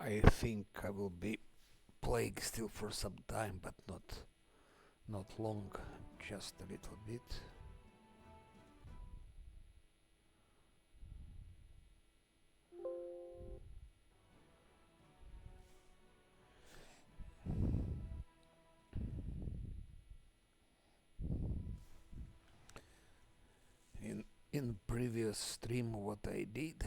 I think I will be playing still for some time, but not long, just a little bit. In previous stream, what I did,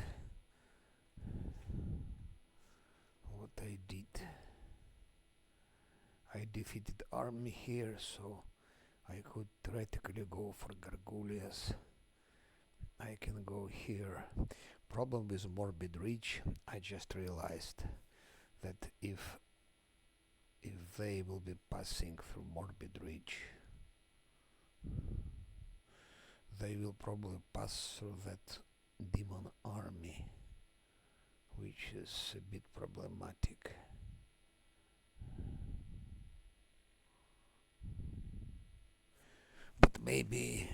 I defeated army here, so I could theoretically go for Gargoulias. I can go here. Problem with Morbid Reach, I just realized that if they will be passing through Morbid Reach, they will probably pass through that demon army, which is a bit problematic. But maybe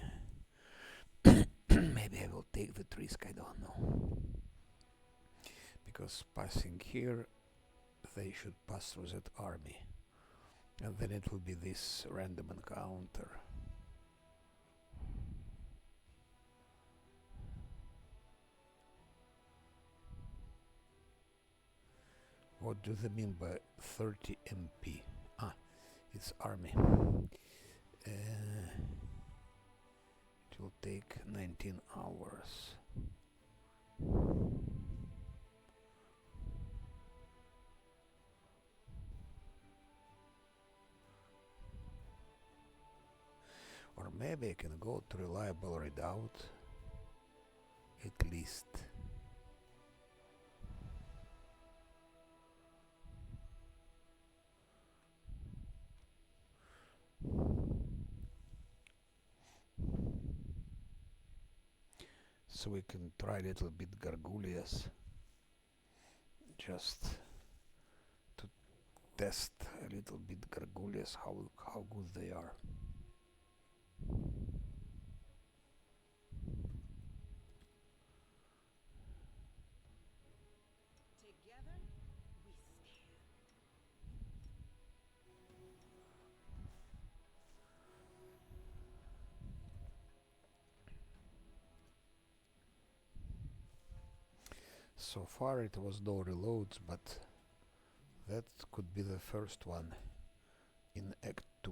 maybe I will take the risk, I don't know. Because passing here, they should pass through that army. And then it will be this random encounter. What do they mean by 30 MP? Ah, it's army. It will take 19 hours. Or maybe I can go to reliable redoubt, at least. So we can try a little bit Gargoulias, just to test a little bit Gargoulias, how good they are. Together we stand. So far it was no reloads, but that could be the first one in Act 2.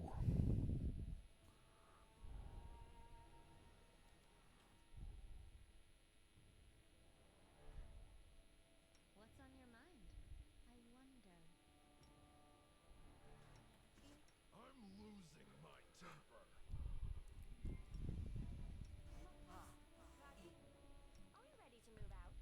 What's on your mind? I wonder. I'm losing my temper. Rocky, are we ready to move out?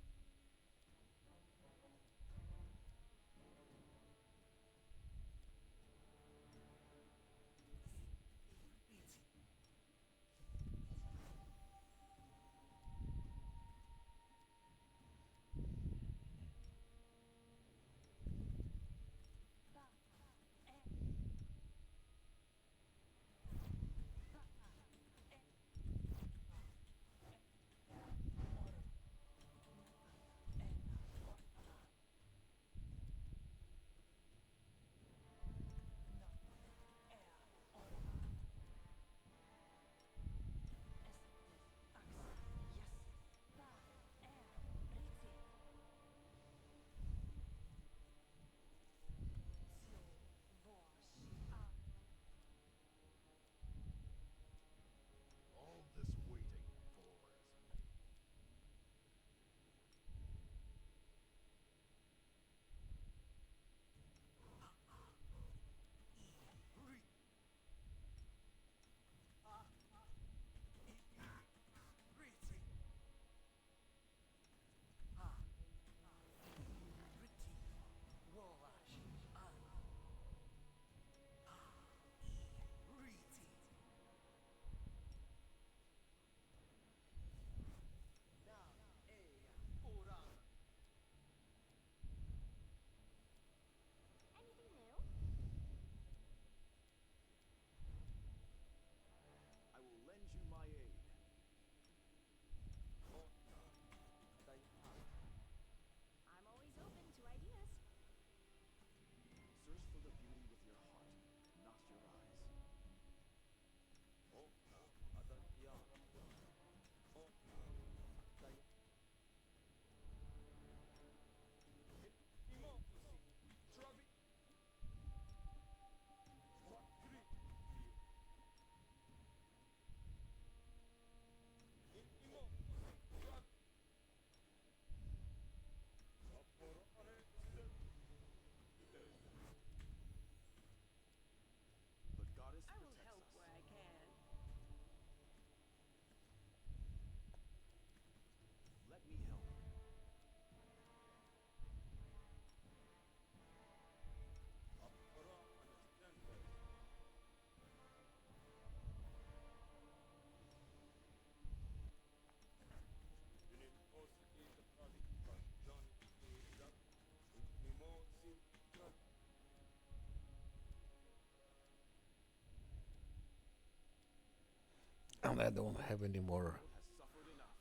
And I don't have any more Has suffered enough.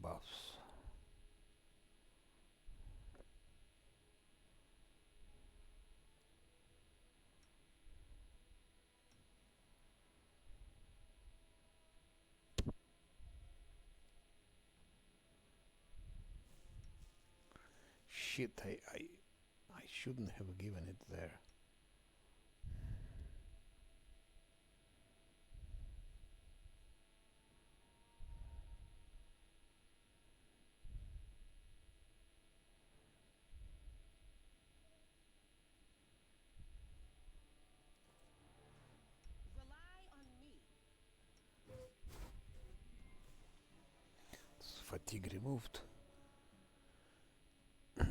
buffs. Shit, I shouldn't have given it there. Rely on me. Fatigue removed. Well,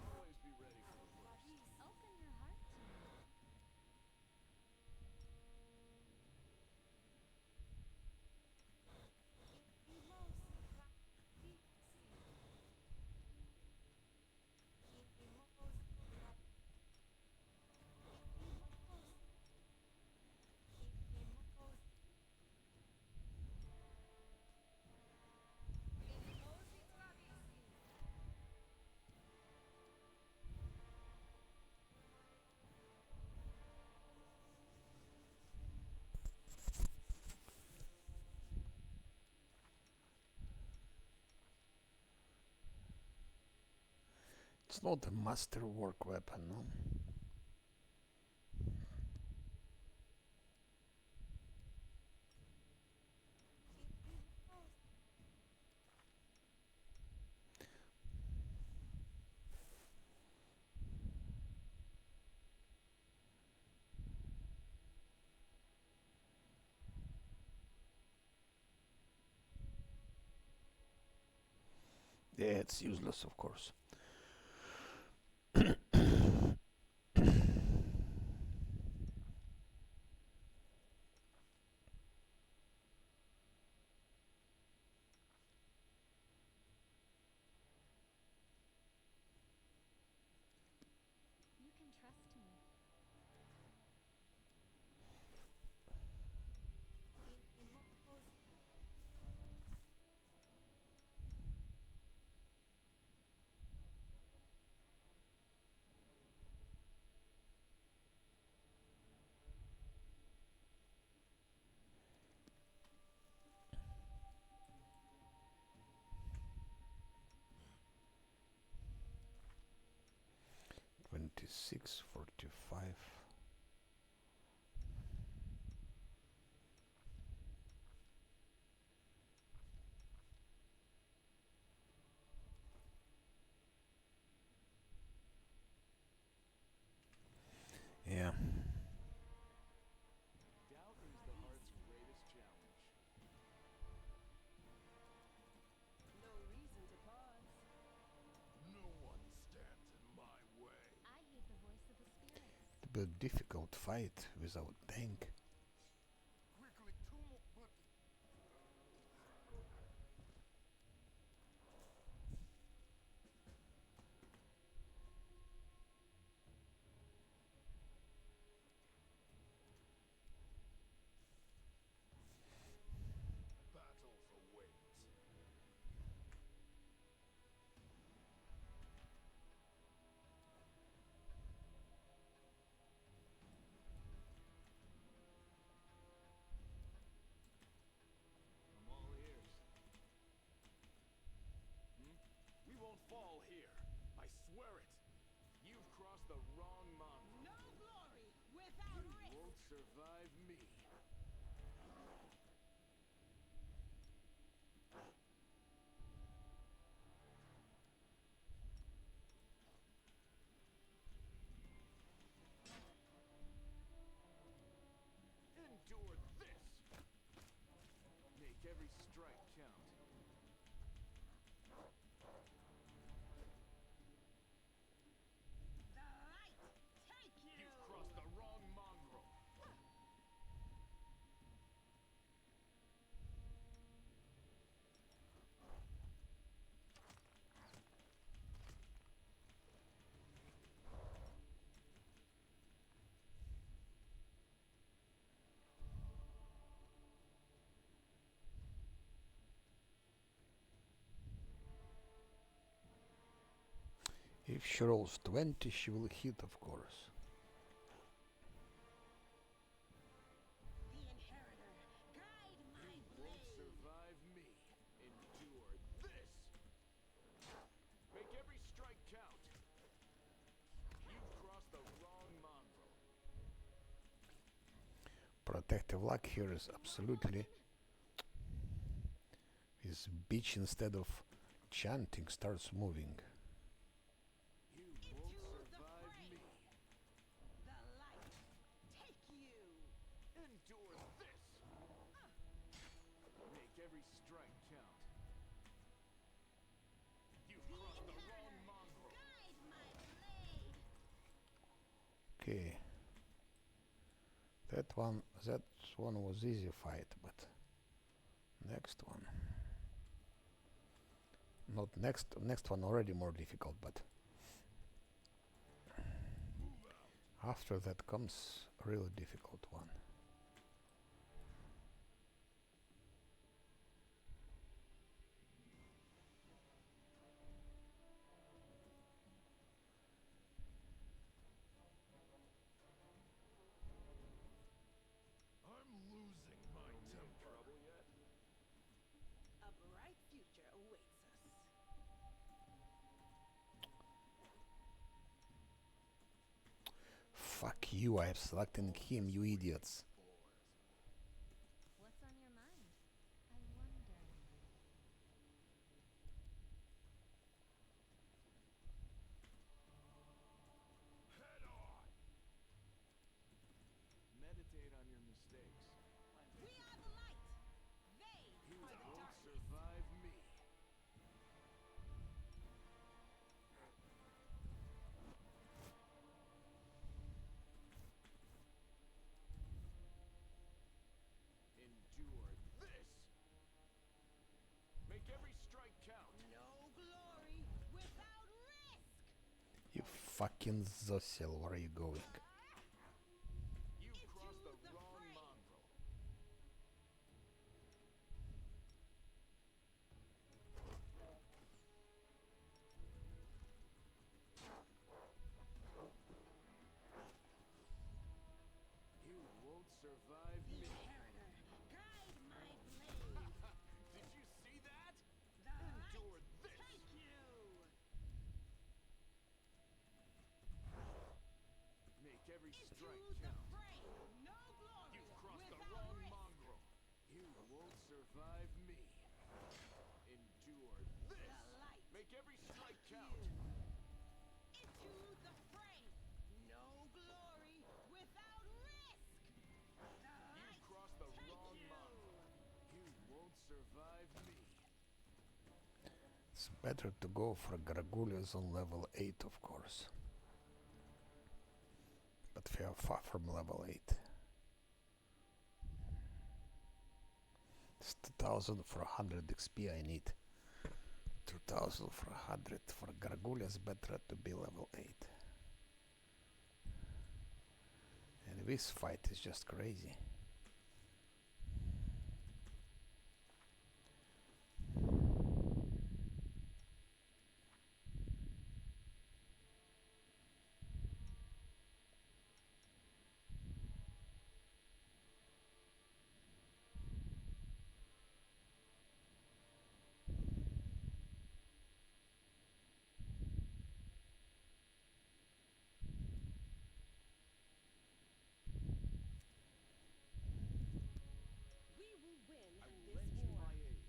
Always be ready for the worst. open your heart to me. It's not a masterwork weapon, no? Yeah, it's useless, of course. You can trust me. Twenty-six, 45. Yeah. Doubt is the heart's greatest challenge. No reason to pause. No one stands in my way. I heed the voice of the spirits. A bit difficult fight without tank. Quickly, two more, but battles await. I'm all ears. We won't fall here. I swear it. You've crossed the wrong mountain. No glory without You risk. won't survive me. Endure this! Make every strike count. The light take you. You've crossed the wrong mongrel. If she rolls 20, she will hit, of course. The inheritor, guide my You won't blade. survive me. Endure this. Make every strike count. You've crossed the wrong mongrel. Protective luck here is absolutely... His bitch, instead of chanting, starts moving. You won't survive me. The light, take you. Endure this. Make every strike count. You've The crossed the wrong inheritor, mongrel. guide my blade. Okay. That one was easy fight, but next one... Not next one already more difficult, but after that comes a really difficult one. I'm losing my temper. Trouble yet? A bright future awaits us. Fuck you, I have selected him, you idiots. What's on your mind? I wonder. Head on. Meditate on your mistakes. We are the light. They You are the won't darkness. survive me. Endure this. Make every strike count. No glory without risk. You fucking Zosil, where are you going? You've crossed the the wrong fray. mongrel. You won't survive The me. inheritor, guide my blade. Did you see that? The Endure light, this. take you. Make every Into strike the count. fray. No glory You've crossed the without wrong risk. mongrel. You won't survive me. Endure this. The light, Make every strike take count. you. Into the fray. No glory without risk. The You've light, crossed the take wrong you. mongrel. You won't survive me. It's better to go for Gargullas on level 8, of course. But we are far from level 8. It's 2000 for 100 XP I need. 2000 for 100 for Gargullas, better to be level 8. And this fight is just crazy. We will win I will this lend you war. my aid.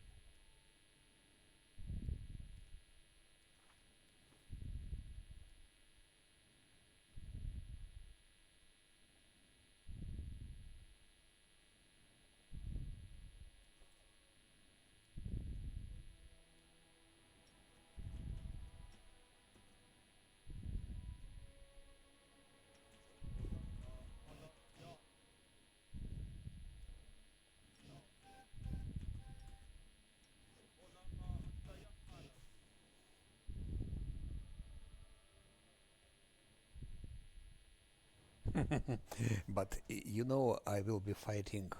But you know, I will be fighting.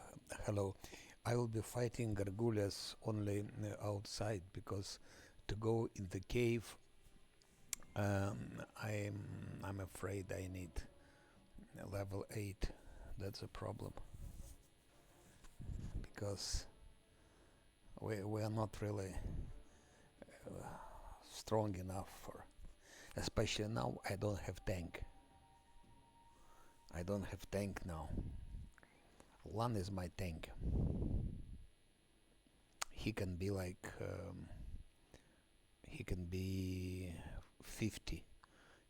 Hello, I will be fighting Gargullas only outside, because to go in the cave I'm afraid I need level 8. That's a problem because we are not really strong enough for. Especially now, I don't have tank. I don't have tank now. Lan is my tank. He can be like he can be 50.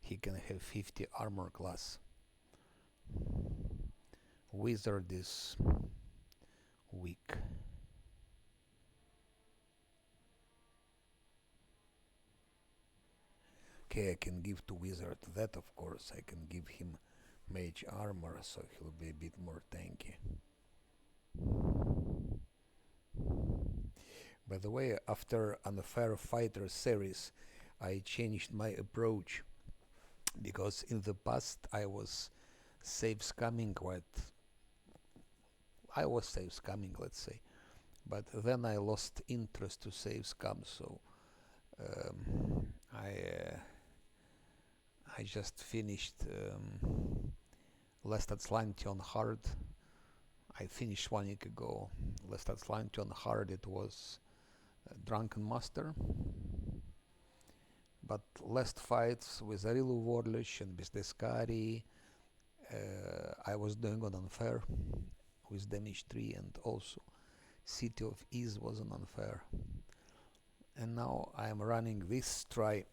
He can have 50 armor class. Wizard is weak. Okay, I can give to wizard that, of course. I can give him mage armor, so he'll be a bit more tanky. By the way, after Unfair Fighter series, I changed my approach because in the past I was savescamming let's say, but then I lost interest to savescam, so I just finished Last Atlantic on hard. I finished 1 week ago. Last Atlantic on hard. It was Drunken Master, but last fights with Arilu Warlish and Bisdeskari I was doing on unfair with damage 3, and also City of Ease was an unfair. And now I am running this try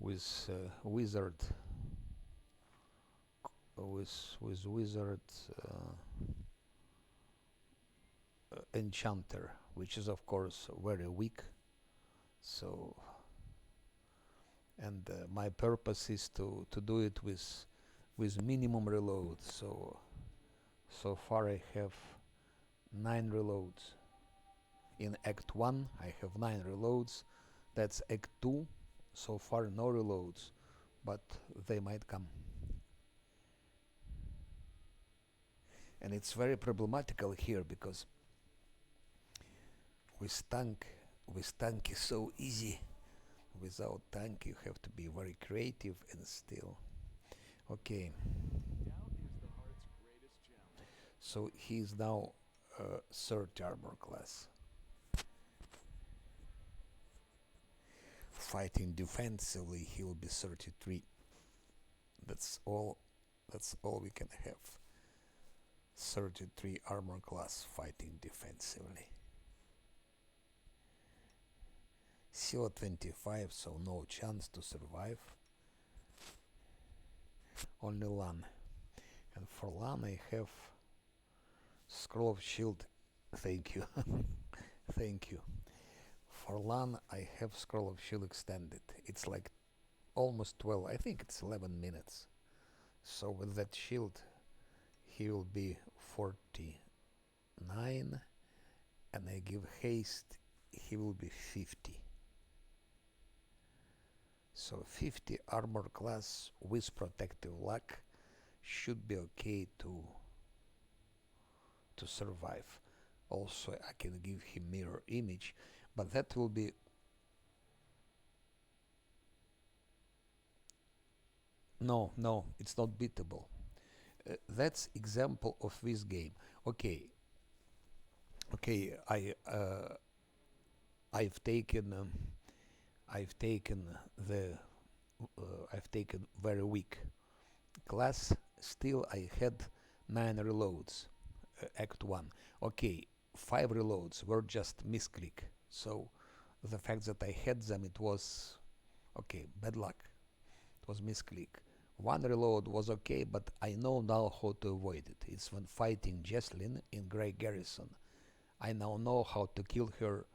with wizard enchanter, which is of course very weak. So, and my purpose is to do it with minimum reload. So far I have 9 reloads. In Act 1 I have 9 reloads. That's Act 2. So far no reloads, but they might come. And it's very problematical here because with tank is so easy. Without tank you have to be very creative and still. Okay. Doubt is the heart's greatest challenge. So he is now 3rd armor class. Fighting defensively, he will be 33. That's all we can have. 33 armor class fighting defensively. CO 25, so no chance to survive. Only Lan. And for Lan I have Scroll of Shield. Thank you. Thank you. For Lan I have Scroll of Shield extended. It's like almost 12. I think it's 11 minutes. So with that shield he will be 49, and I give haste, he will be 50. So 50 armor class with protective luck should be okay to survive. Also I can give him mirror image, but that will be no, it's not beatable. That's example of this game. Okay, I've taken very weak class. Still I had 9 reloads. Act 1. Okay, 5 reloads were just misclick. So the fact that I had them, it was okay, bad luck. It was misclick. 1 reload was okay, but I know now how to avoid it. It's when fighting Jesslyn in Grey Garrison. I now know how to kill her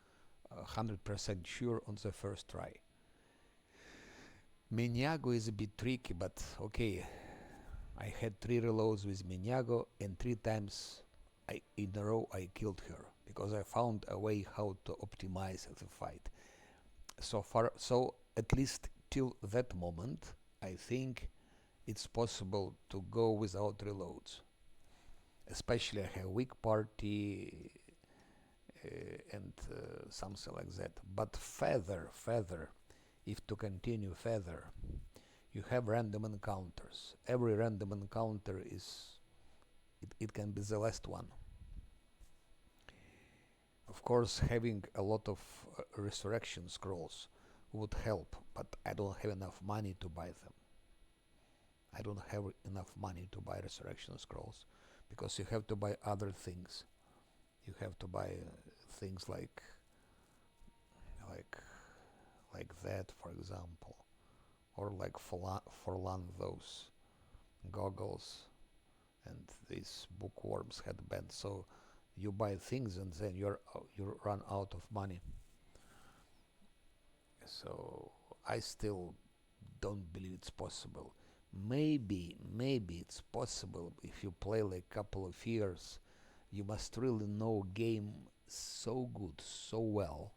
100% sure on the first try. Miniago is a bit tricky, but okay. I had 3 reloads with Miniago, and 3 times in a row I killed her because I found a way how to optimize the fight. So at least till that moment, I think it's possible to go without reloads. Especially I have weak party and something like that. But Feather if to continue further, you have random encounters. Every random encounter it can be the last one. Of course, having a lot of resurrection scrolls would help, but I don't have enough money to buy them. I don't have enough money to buy resurrection scrolls, because you have to buy other things. You have to buy things like that, for example, or like Forlan those goggles and these bookworms headbands. So you buy things and then you run out of money. So I still don't believe it's possible. Maybe it's possible if you play like a couple of years. You must really know game so good, so well.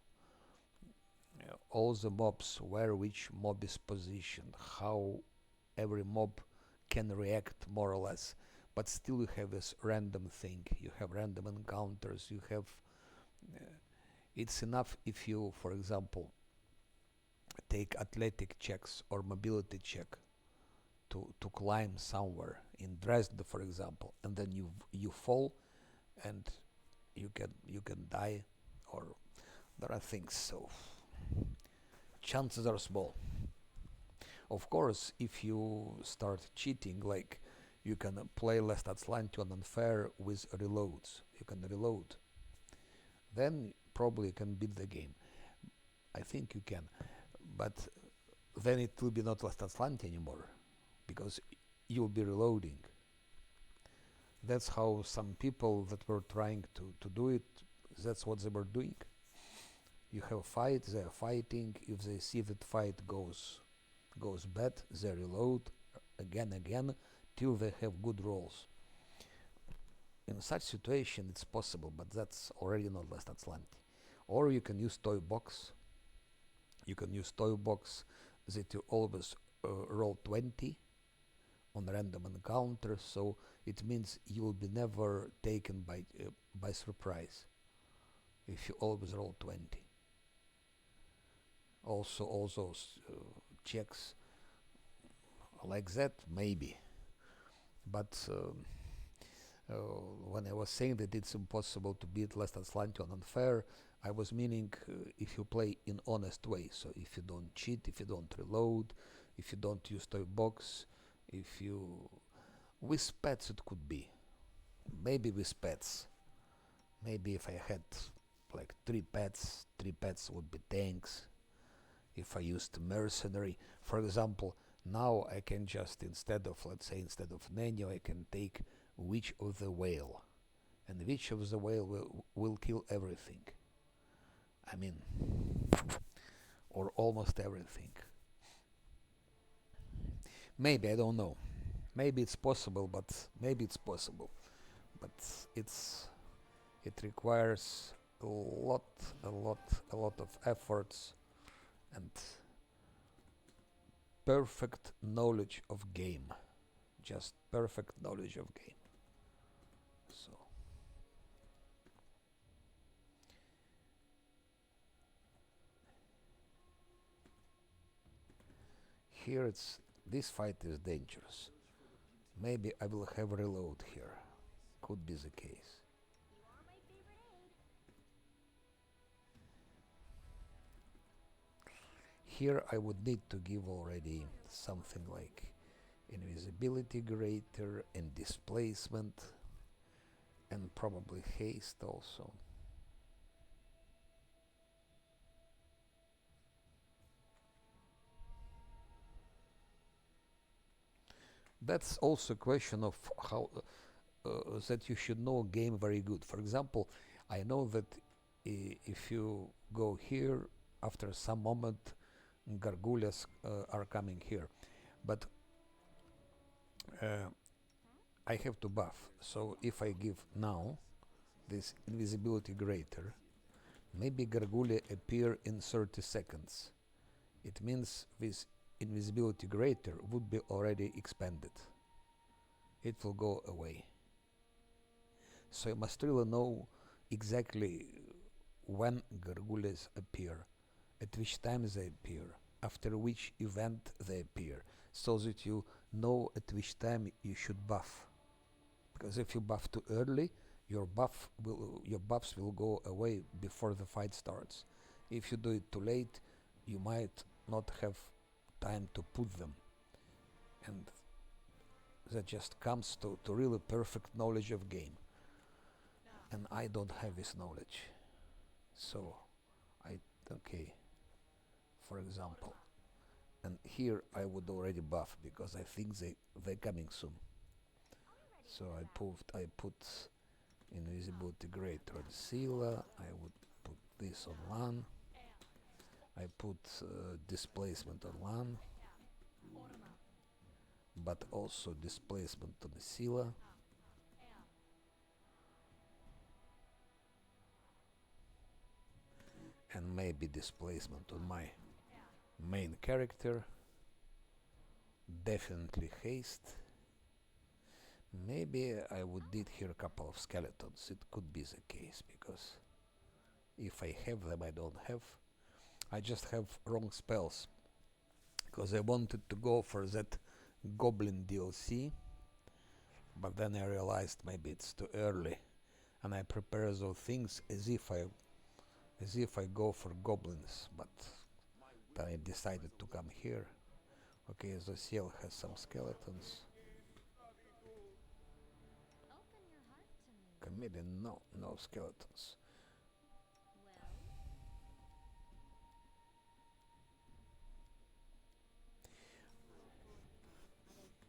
All the mobs, where which mob is positioned, how every mob can react more or less. But still you have this random thing. You have random encounters. You have. It's enough if you, for example, take athletic checks or mobility check to climb somewhere in Dresden, for example, and then you fall and you can die, or there are things. So chances are small. Of course, if you start cheating, like you can play Last Atlantean unfair with reloads, you can reload, then probably you can beat the game. I think you can, but then it will be not Last Atlantean anymore, because you'll be reloading. That's how some people that were trying to do it, that's what they were doing. You have a fight, they are fighting. If they see that fight goes bad, they reload again till they have good rolls. In such situation it's possible, but that's already not Last Atlantis. Or you can use toy box. You can use toy box that you always roll 20 on random encounter, so it means you will be never taken by surprise if you always roll 20. Also, all those checks like that, maybe. But when I was saying that it's impossible to beat Last Atlantean unfair, I was meaning if you play in honest way. So if you don't cheat, if you don't reload, if you don't use toy box, if you... With pets it could be. Maybe with pets. Maybe if I had like 3 pets would be tanks. If I used mercenary, for example, now I can just, instead of Nenio, I can take Witch of the Whale. And Witch of the Whale will kill everything. I mean, or almost everything. Maybe, I don't know. Maybe it's possible, but it requires a lot of efforts and perfect knowledge of game. Just perfect knowledge of game. So here this fight is dangerous. Maybe I will have reload here. Could be the case. You are my favorite aid. Here I would need to give already something like invisibility greater and displacement, and probably haste also. That's also a question of how that you should know game very good. For example, I know that if you go here, after some moment gargouilles are coming here, but I have to buff. So if I give now this invisibility greater, maybe gargouille appear in 30 seconds. It means this invisibility greater would be already expanded. It will go away. So you must really know exactly when gargouilles appear, at which time they appear. after which event they appear, so that you know at which time you should buff. Because if you buff too early, your buffs will go away before the fight starts. If you do it too late, you might not have time to put them, and that just comes to really perfect knowledge of game. And I don't have this knowledge. So okay, for example, and here I would already buff because I think they're coming soon. So I put invisibility grade Rodzilla. I would put this on LAN. I put displacement on LAN, but also displacement on the Scylla. And maybe displacement on my main character. Definitely haste. Maybe I would did here a couple of skeletons. It could be the case, because if I have them, I don't have. I just have wrong spells, because I wanted to go for that Goblin DLC, but then I realized maybe it's too early, and I prepare those things as if I go for goblins, but then I decided to come here. Okay, the seal has some skeletons. Open your heart to me. Chameleon, no skeletons.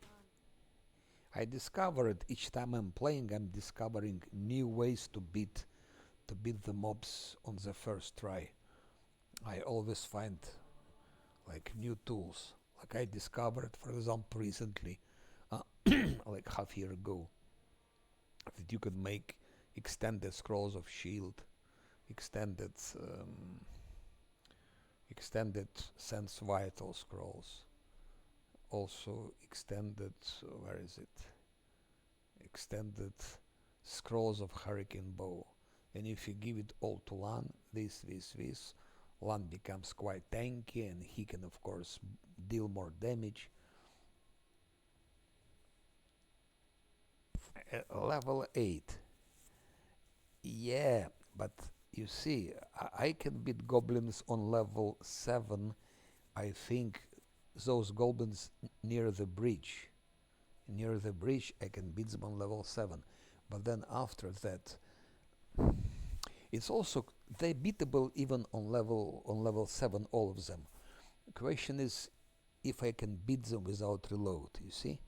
Well, I discovered each time I'm playing, I'm discovering new ways to beat the mobs on the first try. I always find like new tools. Like I discovered, for example, recently, like half year ago, that you could make extended scrolls of shield, extended sense vital scrolls, also extended where is it? Extended scrolls of hurricane bow. And if you give it all to Lan, this, Lan becomes quite tanky, and he can of course deal more damage. Level 8. Yeah, but you see, I can beat goblins on level 7. I think those goblins near the bridge. Near the bridge, I can beat them on level 7. But then after that, it's also they beatable even on level 7, all of them. The question is if I can beat them without reload, you see?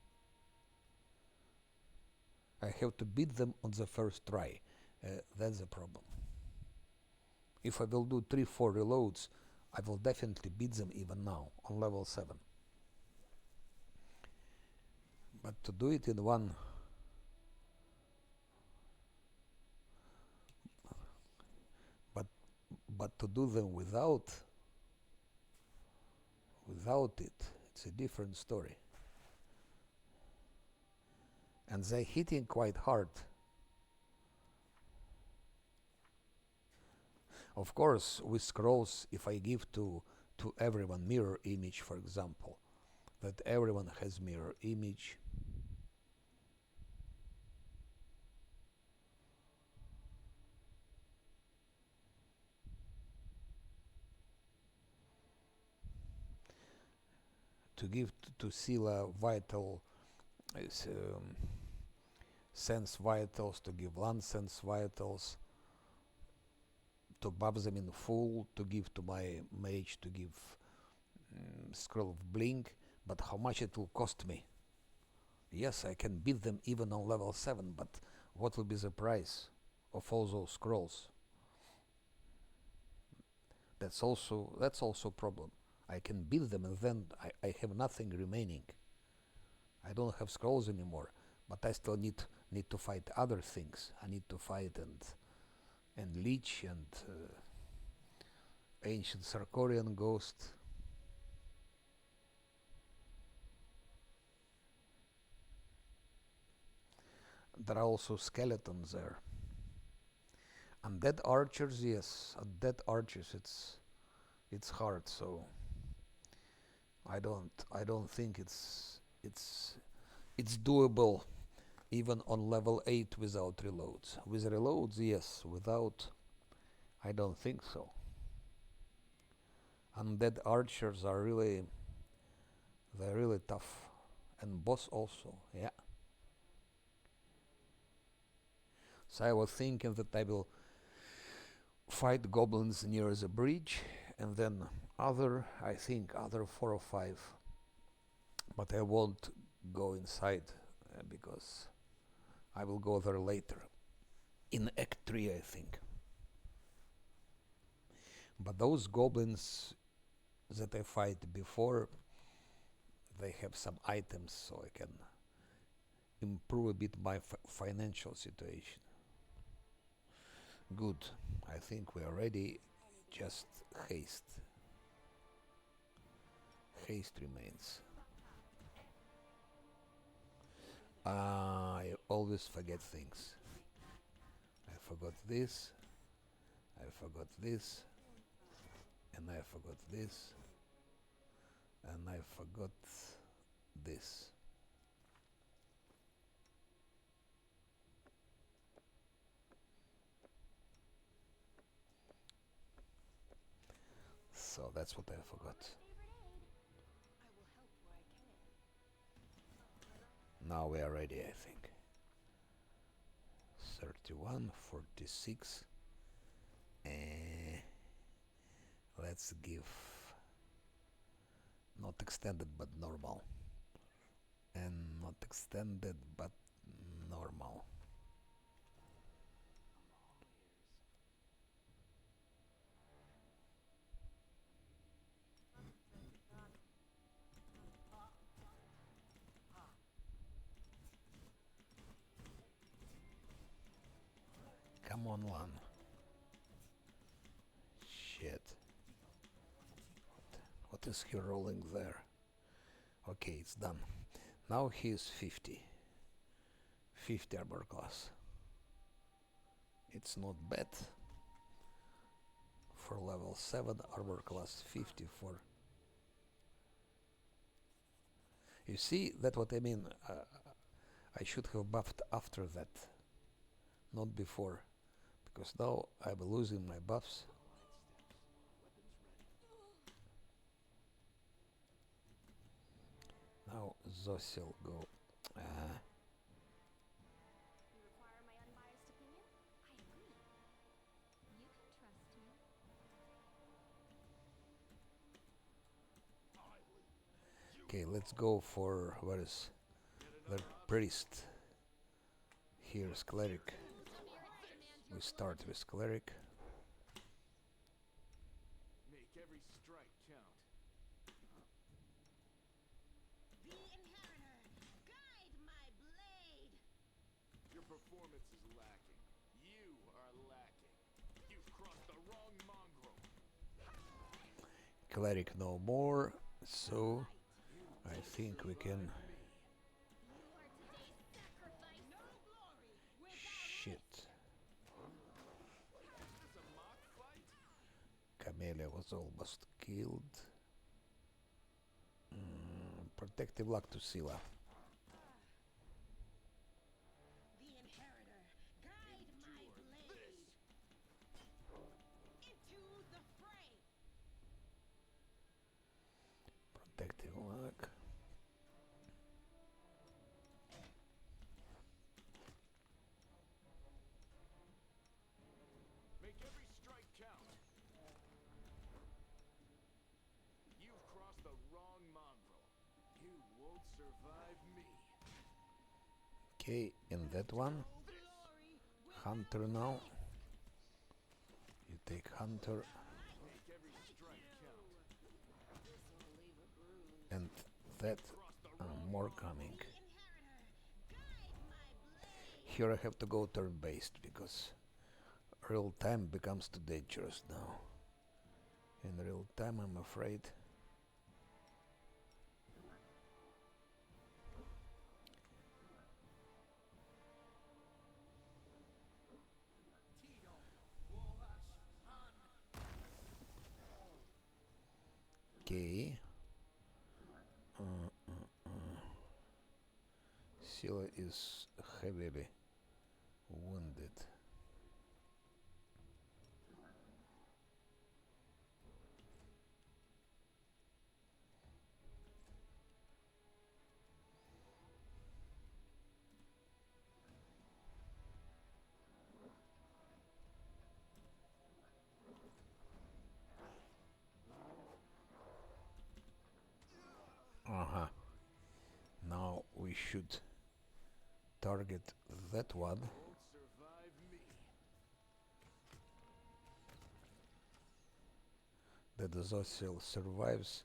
I have to beat them on the first try. That's the problem. If I will do 3-4 reloads, I will definitely beat them even now on level 7. But to do it in one, but to do them without it, it's a different story. And they're hitting quite hard. Of course, with scrolls, if I give to everyone mirror image, for example, that everyone has mirror image, to give to Scylla vital sense vitals, to give Lan sense vitals, to buff them in full, to give to my mage, to give scroll of blink, but how much it will cost me? Yes, I can beat them even on level 7, but what will be the price of all those scrolls? That's also a problem. I can beat them and then I have nothing remaining. I don't have scrolls anymore, but I still need to fight other things. I need to fight and Leech and ancient Sarkorian ghost. There are also skeletons there. Undead archers, yes. Undead archers, it's hard. So I don't think it's doable even on level 8 without reloads. With reloads, yes. Without, I don't think so. Undead archers are they're really tough. And boss also, yeah. So I was thinking that I will fight goblins near the bridge and then I think other 4 or 5. But I won't go inside because I will go there later. In Act 3, I think. But those goblins that I fight before, they have some items, so I can improve a bit my financial situation. Good. I think we are ready. Just haste. Haste remains. I always forget things. I forgot this. I forgot this. And I forgot this. And I forgot this. So that's what I forgot. I will help where I can. Now we are ready, I think. 31, 46. Let's give not extended but normal. And not extended but normal. Come on, one. Shit. What is he rolling there? Okay, it's done. Now he is 50. 50 armor class. It's not bad. For level 7 armor class 54. You see, that's what I mean. I should have buffed after that, not before, because now I'm losing my buffs. Now Zosil go. You require my unbiased opinion? I agree. You can trust me. Okay, let's go for where is the priest? Here's cleric. We start with cleric. Make every strike count. The inheritor, guide my blade. Your performance is lacking. You are lacking. You've crossed the wrong mongrel. Cleric no more, so I think we can. You are today's sacrifice. No glory without Shit. Is this a mock fight? Camellia was almost killed. Protective luck to Scylla. the inheritor, guide my blade. Into the fray. Protective luck. Make every strike count. You've crossed the wrong mongrel. You won't survive me. Okay, in that one, Glory Hunter now. You take Hunter Make every strike count. and that more coming. inheritor, guide my blade. Here I have to go turn-based because real time becomes too dangerous now. In real time, I'm afraid. Okay. Scylla is heavily wounded. Uh-huh. Now we should target that one. Won't survive me. That Zosiel survives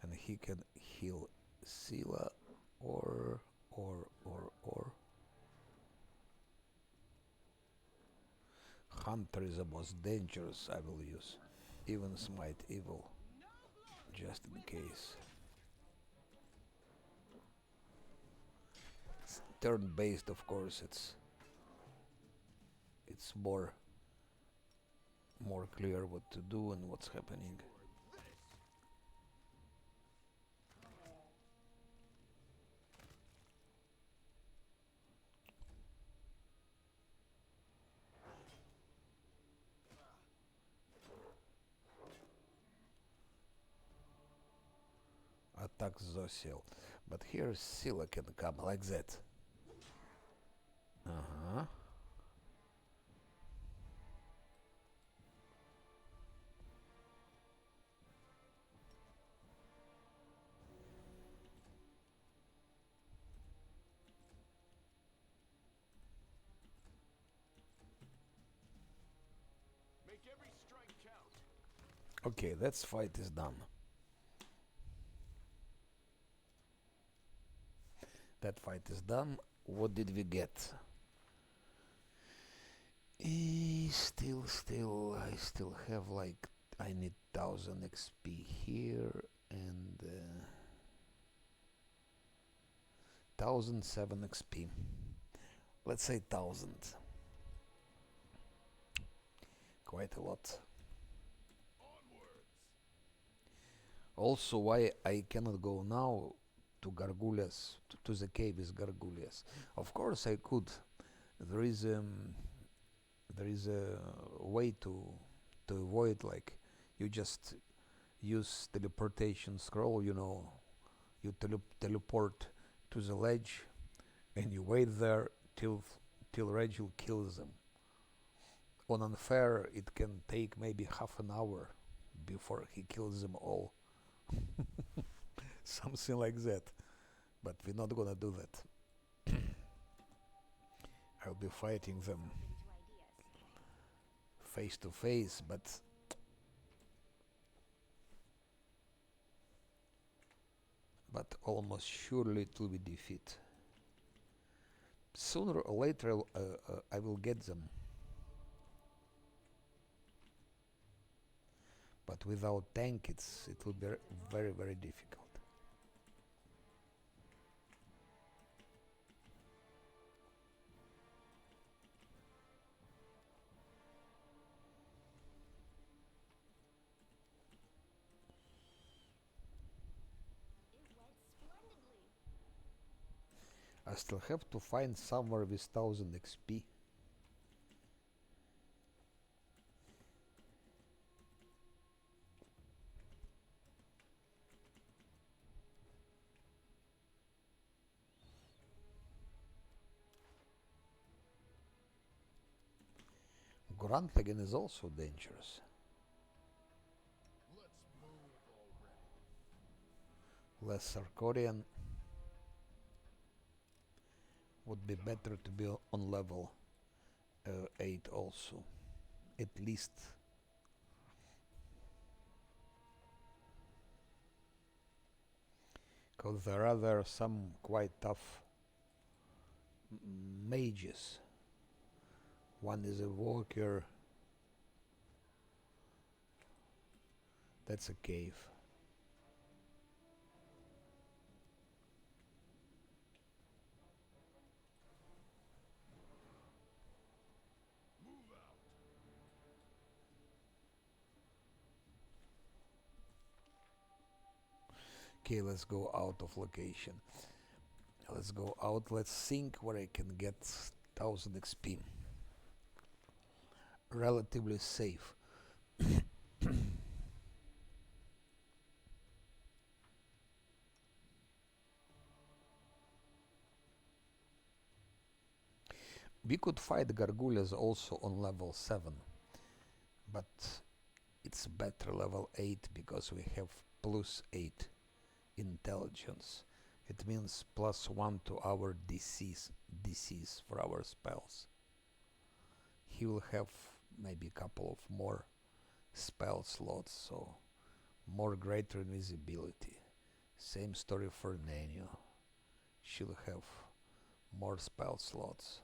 and he can heal Scylla or Hunter is the most dangerous I will use. Even Smite Evil, just in case. It's turn-based, of course. It's more clear what to do and what's happening. Attack Zosiel. But here Scylla can come like that. Uh-huh. Make every strike count. Okay, that fight is done. That fight is done. What did we get? I still have like, I need 1000 XP here and 1007 XP. Let's say 1000. Quite a lot. Onwards. Also, why I cannot go now to Gargullas, to the cave with Gargullas. Of course I could. There is a way to avoid, like, you just use teleportation scroll, you know, you teleport to the ledge and you wait there till Regil kills them. On unfair it can take maybe half an hour before he kills them all. Something like that. But we're not gonna do that. I'll be fighting them face to face, but almost surely it will be defeat. Sooner or later I will get them. But without tank it will be very, very difficult. It went splendidly. I still have to find somewhere with 1000 XP. Granthagen is also dangerous. Let's move already. Less Sarkorian would be better to be on level 8 also, at least. Because there are some quite tough mages. One is a walker. That's a cave. Move out. Okay, let's go out of location. Let's go out. Let's think where I can get 1000 XP. Relatively safe. We could fight Gargullas also on level 7, but it's better level 8 because we have plus 8 intelligence. It means plus 1 to our DCs for our spells. He will have maybe a couple of more spell slots, so more greater invisibility. Same story for Nano. She'll have more spell slots.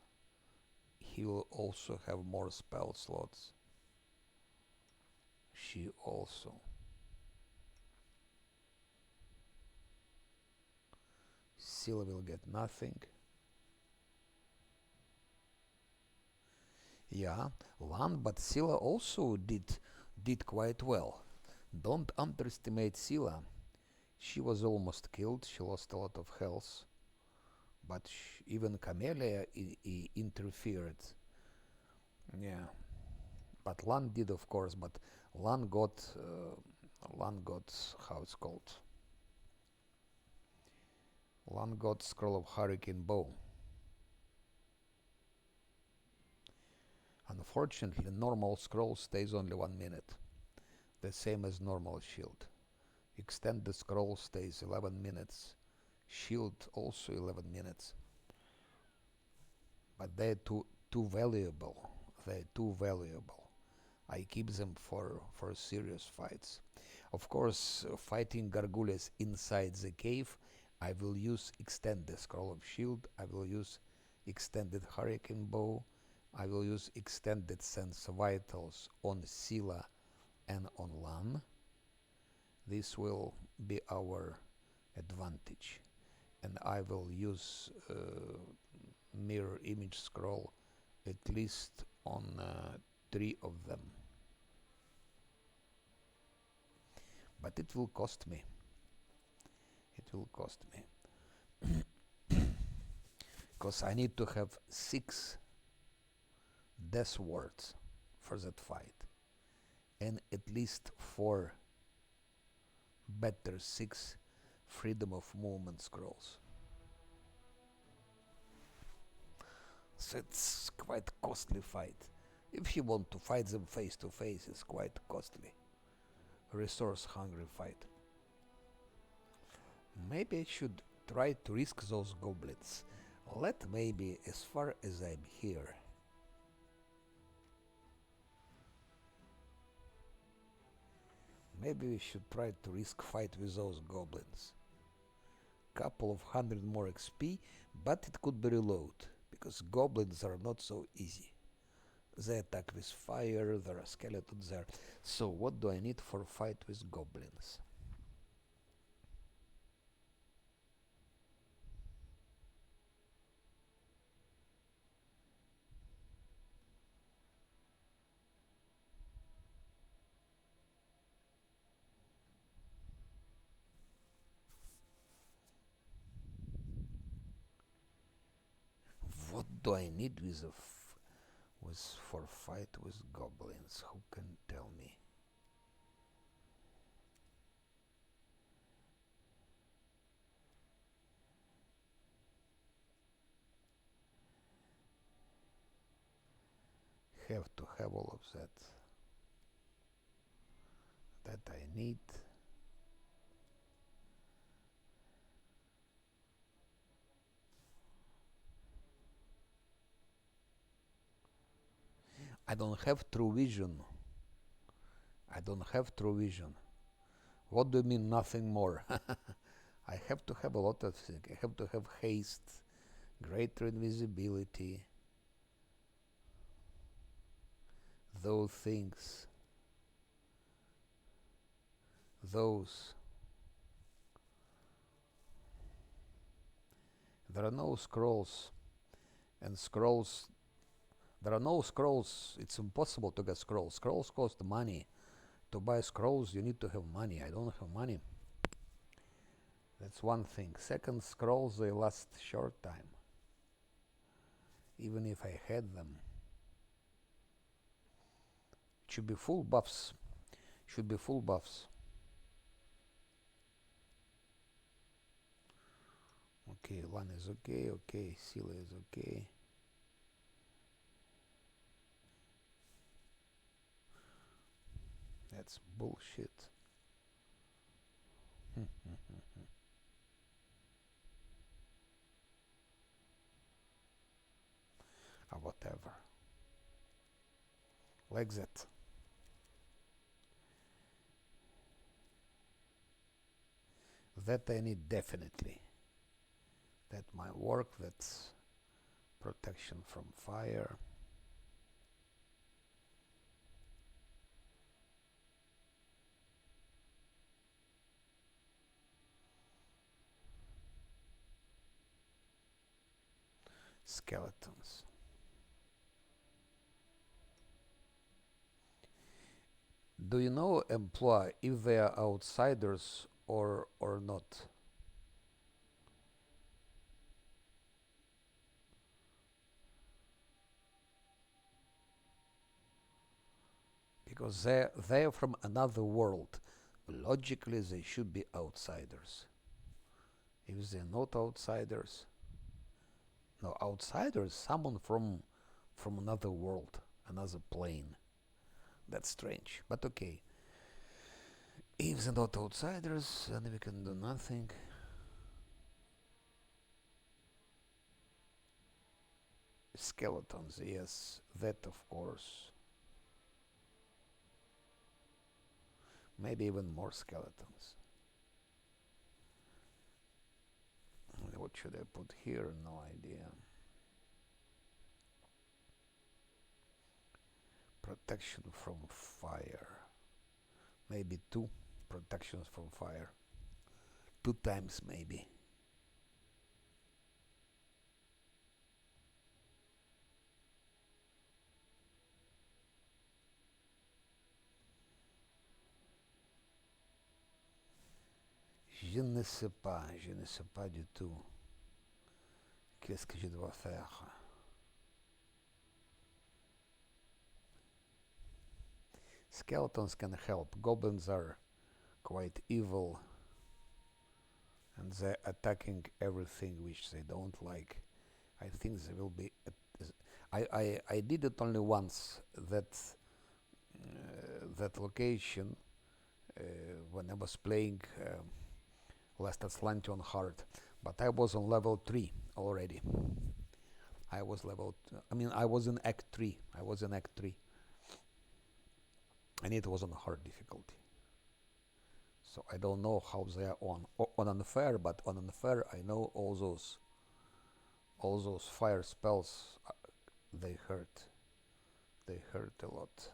He will also have more spell slots. She also. Scylla will get nothing. Yeah, Lan, but Scylla also did quite well. Don't underestimate Scylla. She was almost killed. She lost a lot of health. But even Camellia interfered. Yeah. But Lan did, of course. But Lan got how it's called. Lan got Scroll of Hurricane Bow. Unfortunately, normal scroll stays only 1 minute. The same as normal shield. Extended scroll stays 11 minutes. Shield also 11 minutes. But they're too valuable. They're too valuable. I keep them for serious fights. Of course, fighting Gargulles inside the cave, I will use extended Scroll of Shield. I will use extended Hurricane Bow. I will use extended Sense Vitals on Scylla and on Lan. This will be our advantage. And I will use Mirror Image Scroll at least on 3 of them. But it will cost me. It will cost me. Because I need to have 6 Death Wards for that fight. And at least 4 better 6 Freedom of Movement Scrolls. So it's quite costly fight. If you want to fight them face to face, it's quite costly. Resource hungry fight. Maybe I should try to risk those goblins. Let maybe as far as I'm here. Maybe we should try to risk fight with those goblins. Couple of 100 more XP, but it could be reload, because goblins are not so easy. They attack with fire, there are skeletons there. So what do I need for fight with goblins? What do I need with for fight with goblins? Who can tell me? Have to have all of that. That I need. I don't have true vision. I don't have true vision. What do you mean nothing more? I have to have a lot of things. I have to have haste, greater invisibility, those things, those. There are no scrolls, and scrolls, there are no scrolls. It's impossible to get scrolls. Scrolls cost money. To buy scrolls, you need to have money. I don't have money. That's one thing. Second, scrolls, they last short time. Even if I had them. Should be full buffs. Should be full buffs. Okay, one is okay, okay, Sila is okay. That's bullshit. Whatever. Like that. That I need definitely. That might work. That's protection from fire. Skeletons. Do you know, employ, if they are outsiders or not? Because they're from another world. Logically, they should be outsiders. If they're not outsiders, no, outsiders, someone from another world, another plane. That's strange, but okay. If they're not outsiders, then we can do nothing. Skeletons, yes, that of course. Maybe even more skeletons. What should I put here? No idea. Protection from fire. Maybe 2 protections from fire. 2 times maybe. Je ne sais pas du tout. Qu'est-ce que je dois faire? Skeletons can help. Goblins are quite evil and they're attacking everything which they don't like. I think they will be. I did it only once. That location when I was playing Last Atlantean on hard, but I was on level 3 already. I was I was in Act 3. And it was on hard difficulty. So I don't know how they are on unfair, but on unfair I know all those fire spells. They hurt. They hurt a lot.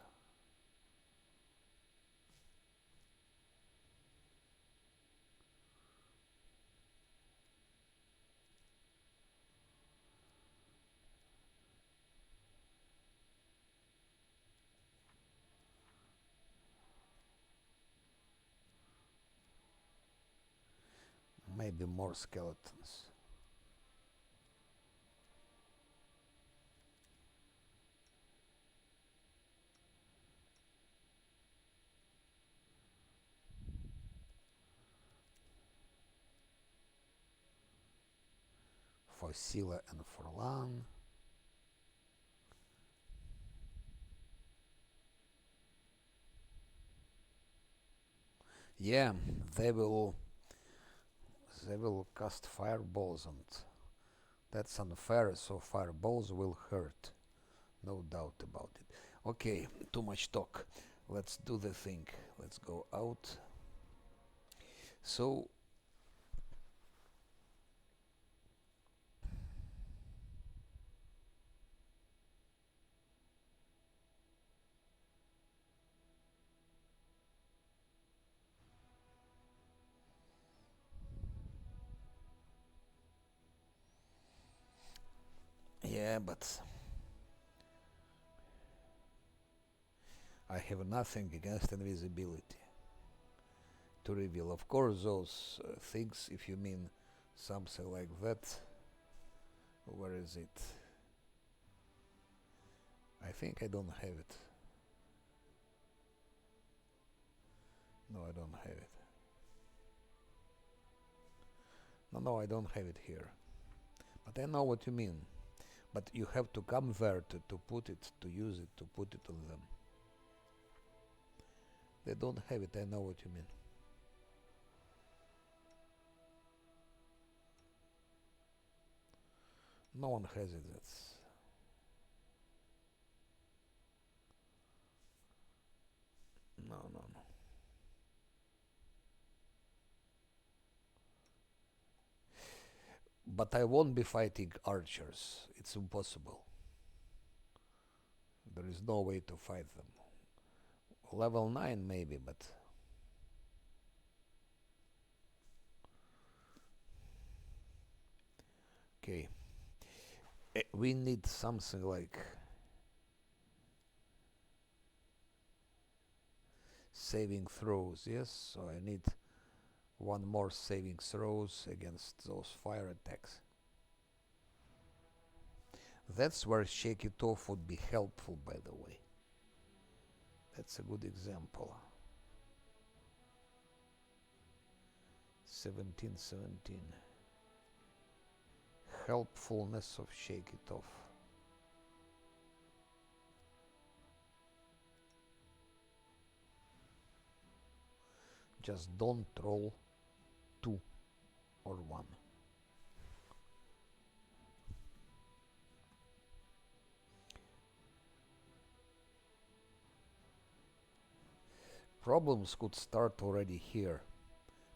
Maybe more skeletons. For Sila and for Lan. Yeah, they will cast fireballs and that's unfair, so fireballs will hurt. No doubt about it. Okay, too much talk. Let's do the thing. Let's go out. So yeah, but I have nothing against invisibility. to reveal. Of course, those things, if you mean something like that. Where is it? I think I don't have it. No, I don't have it. No, I don't have it here. But I know what you mean. But you have to come there to put it, to use it, to put it on them. They don't have it, I know what you mean. No one has it, that's... No. But I won't be fighting archers. It's impossible. There is no way to fight them. Level 9 maybe, but... Okay. We need something like... saving throws, yes? So I need one more saving throws against those fire attacks. That's where Shake It Off would be helpful, by the way. That's a good example. 1717. Helpfulness of Shake It Off. Just don't roll 2 or 1. Problems could start already here,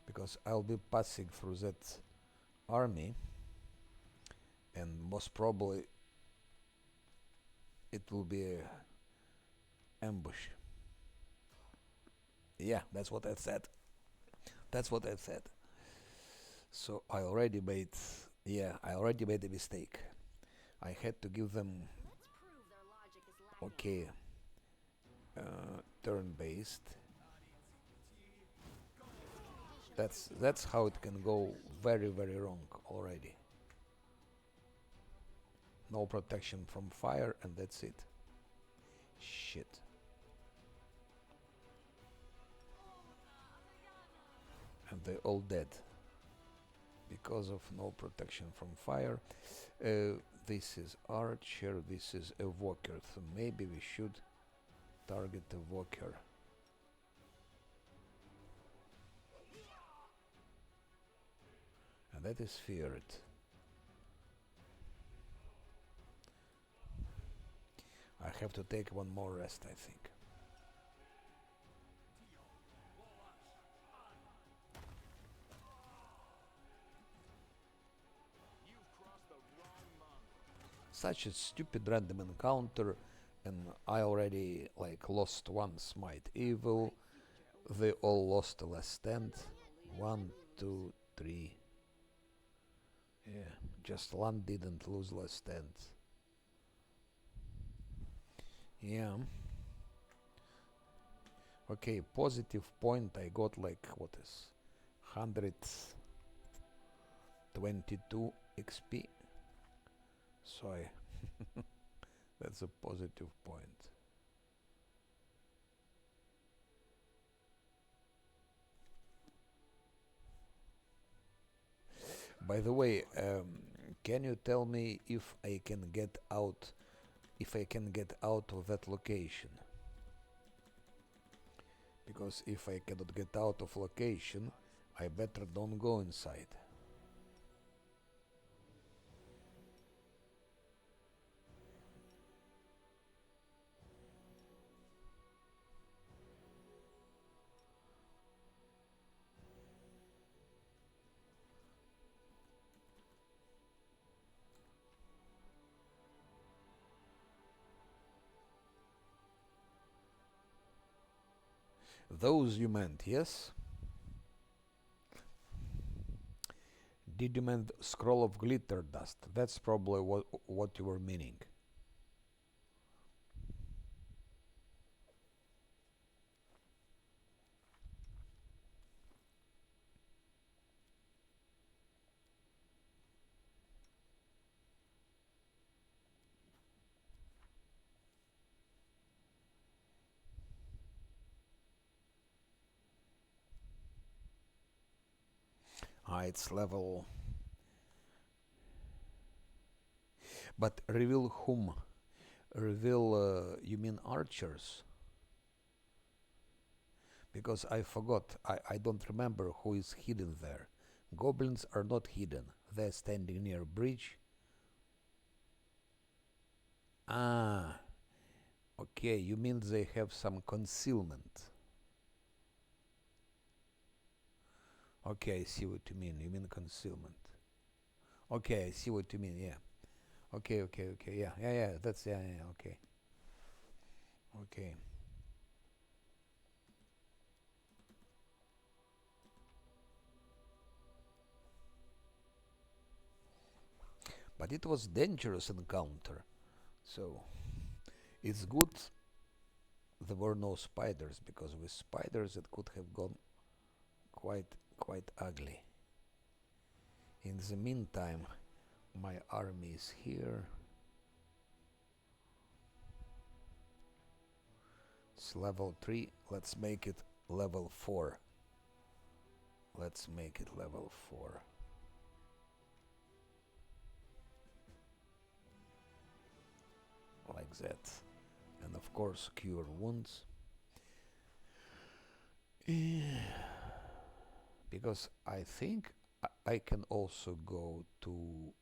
because I'll be passing through that army, and most probably it will be an ambush. Yeah, that's what I said. That's what I said. So I already made a mistake. I had to give them, Let's prove their logic is lacking. okay, turn-based. That's how it can go very, very wrong already. No protection from fire, and that's it. Shit. And they're all dead because of no protection from fire. This is archer, this is evoker, so maybe we should target evoker. And that is feared. I have to take one more rest, I think. Such a stupid random encounter, and I already lost one smite evil. They all lost a last stand. 1, 2, 3. Yeah, just one didn't lose last stand. Yeah. Okay, positive point. I got what is 122 XP. So that's a positive point. By the way, can you tell me if I can get out of that location? Because if I cannot get out of location, I better don't go inside. Those you meant, yes? Did you mean scroll of glitter dust? That's probably what you were meaning. It's level. But reveal whom? Reveal, you mean archers? Because I forgot, I don't remember who is hidden there. Goblins are not hidden. They're standing near bridge. Ah, okay, you mean they have some concealment. Okay, I see what you mean. You mean concealment. Okay, I see what you mean, yeah. Okay, yeah, that's, yeah, okay. Okay. But it was dangerous encounter. So it's good there were no spiders, because with spiders it could have gone quite ugly. In the meantime, my army is here. It's level 3. Let's make it level 4. Let's make it level 4. Like that. And of course, cure wounds. Because I think I can also go to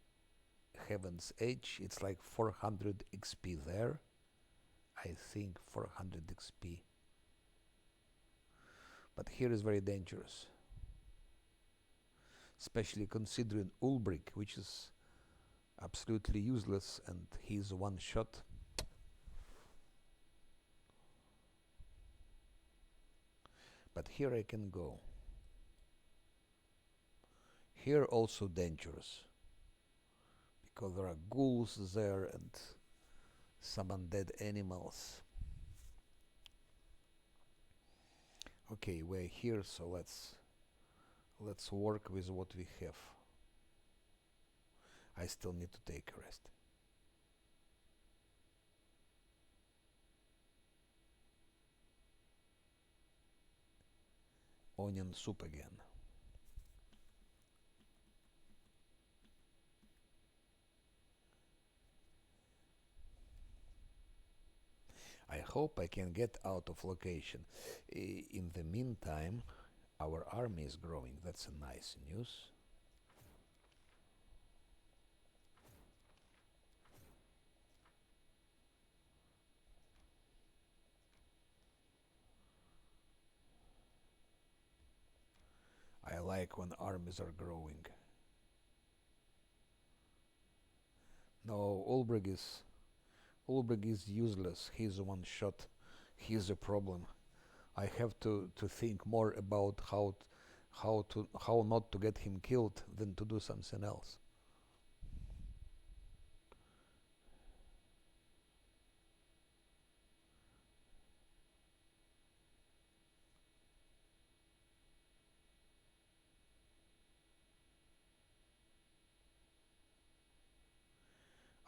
Heaven's Edge. It's like 400 XP there. I think 400 XP. But here is very dangerous. Especially considering Ulbrich, which is absolutely useless, and he's one shot. But here I can go. Here also dangerous, because there are ghouls there and some undead animals. Okay, we're here, so let's work with what we have. I still need to take a rest. Onion soup again. I hope I can get out of location. In the meantime, our army is growing. That's a nice news. I like when armies are growing. No, Ulbrich is useless. He's one shot. He's a problem. I have to think more about how not to get him killed than to do something else.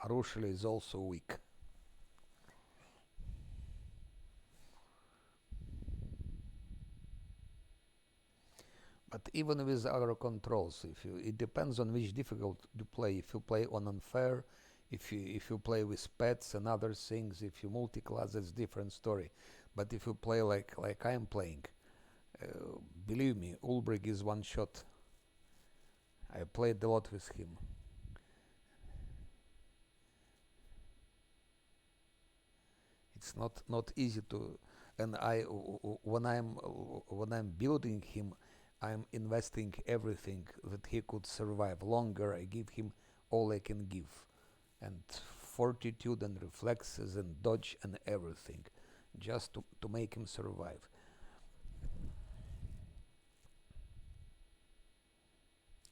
Arushli is also weak. But even with other controls, it depends on which difficult you play. If you play on unfair, if you play with pets and other things, if you multi-class, it's different story. But if you play like I'm playing, believe me, Ulbrich is one shot. I played a lot with him. It's not easy to, and when I'm building him, I'm investing everything that he could survive longer. I give him all I can give, and fortitude and reflexes and dodge and everything, just to make him survive.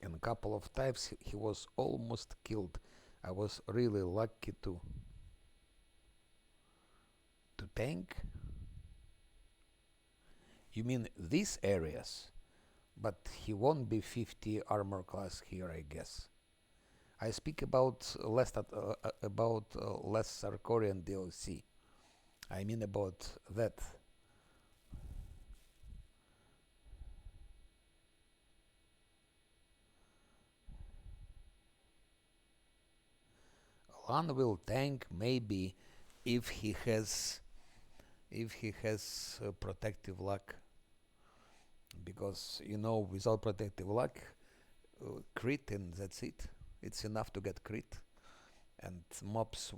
And a couple of times he was almost killed. I was really lucky to tank. You mean these areas? But he won't be 50 armor class here, I guess. I speak about less Sarkorian DLC. I mean about that. Lan will tank maybe if he has protective luck, because without protective luck, crit and that's it. It's enough to get crit, and mobs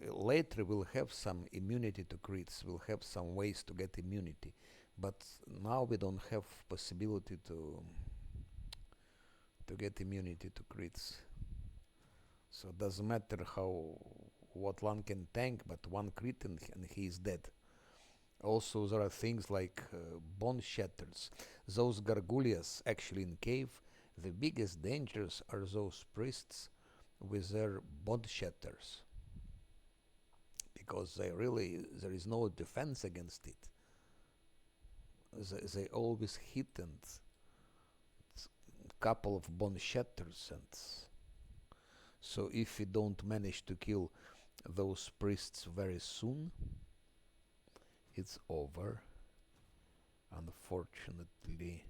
later will have some immunity to crits. Will have some ways to get immunity, but now we don't have possibility to get immunity to crits. So it doesn't matter what one can tank, but one crit and he is dead. Also, there are things like bone shatters. Those gargouillas actually in cave, the biggest dangers are those priests with their bone shatters, because there is no defense against it. They always hit, and couple of bone shatters, and so if we don't manage to kill those priests very soon, it's over, unfortunately.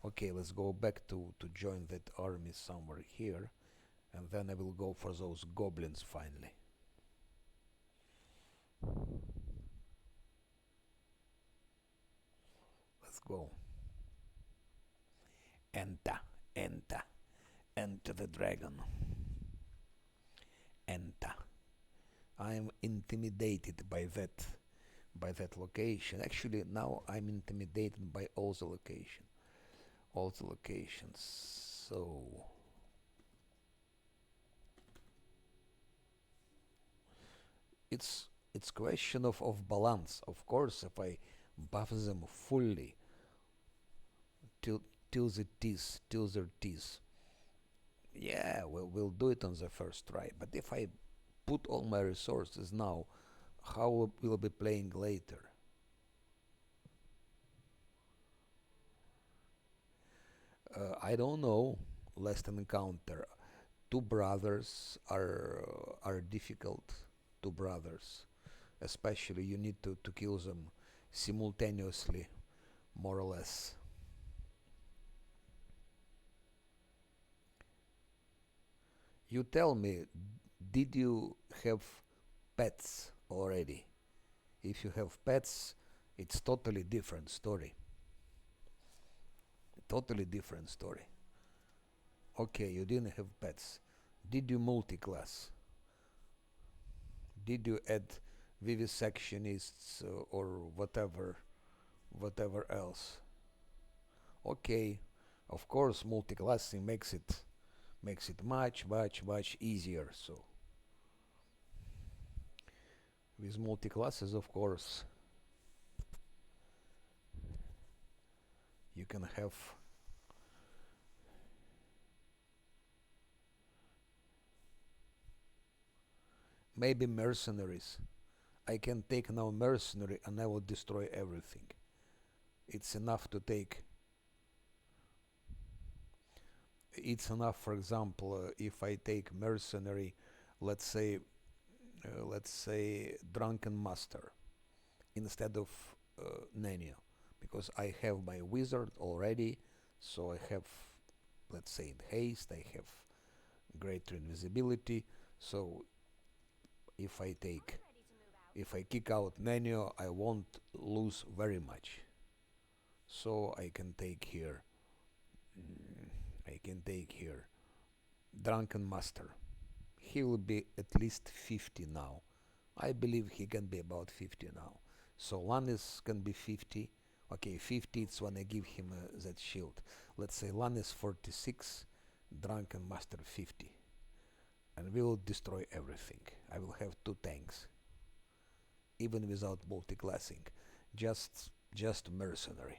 Okay, let's go back to join that army somewhere here, and then I will go for those goblins finally. Let's go. Enter, enter, enter the dragon. Enter. I am intimidated by that location. Actually, now I'm intimidated by all the locations. So it's question of balance. Of course, if I buff them fully till their teeth, yeah, we'll do it on the first try. But if I put all my resources now, how will I be playing later? I don't know. Last encounter. Two brothers are difficult. Two brothers, especially you need to kill them simultaneously, more or less. You tell me, did you have pets already? If you have pets, it's totally different story. Totally different story. Okay, you didn't have pets. Did you multi-class? Did you add vivisectionists or whatever else? Okay, of course, multi-classing makes it much easier. So with multi-classes, of course, you can have maybe mercenaries. I can take now mercenary and I will destroy everything. It's enough to take. It's enough, for example, if I take mercenary, let's say drunken master instead of Nenio, because I have my wizard already, so I have, let's say, haste, I have greater invisibility, so if I kick out Nenio, I won't lose very much. So I can take here Drunken Master. He will be at least 50 now. I believe he can be about 50 now. So Lannis can be 50. Okay, 50 it's when I give him that shield. Let's say Lannis 46, Drunken Master 50. And we will destroy everything. I will have 2 tanks. Even without multi-classing. Just mercenary.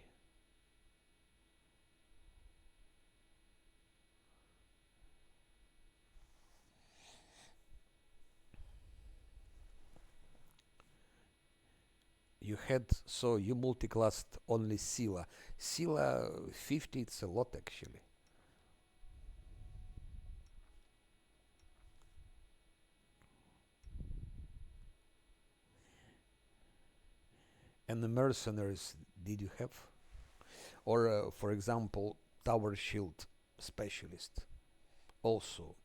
You multi-classed only Scylla. Scylla 50, it's a lot actually. And the mercenaries, did you have? Or for example, tower shield specialist. Also,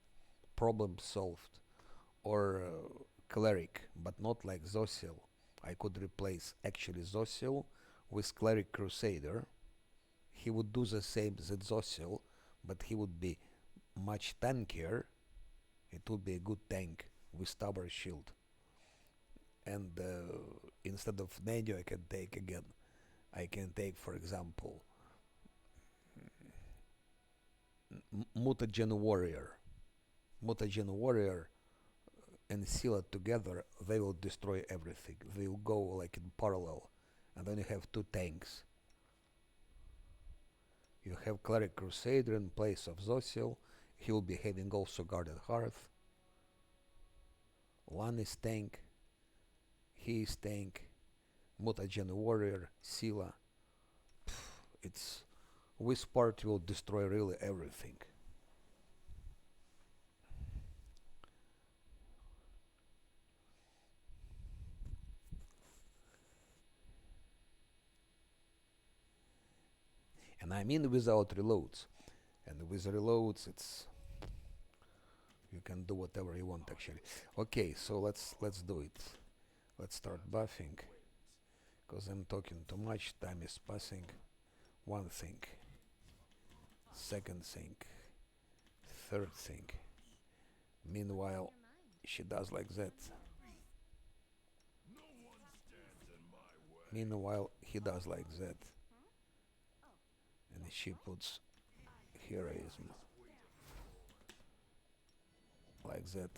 problem solved. or cleric, but not like Zosil. I could replace actually Zosil with cleric crusader. He would do the same as Zosil, but he would be much tankier. It would be a good tank with stubborn shield. And instead of Nadio, I can take again. I can take, for example, Mutagen Warrior. Mutagen Warrior and Scylla together, they will destroy everything. They will go like in parallel. And then you have two tanks. You have Cleric Crusader in place of Zosil. He will be having also Guarded Hearth. Lan is tank. He is tank. Mutagen Warrior, Scylla. It's this part will destroy really everything. And I mean without reloads. And with reloads, it's you can do whatever you want actually. Okay, so let's do it. Let's start buffing. Because I'm talking too much. Time is passing. One thing. Second thing. Third thing. Meanwhile, she does like that. Meanwhile, he does like that. And she puts heroism like that.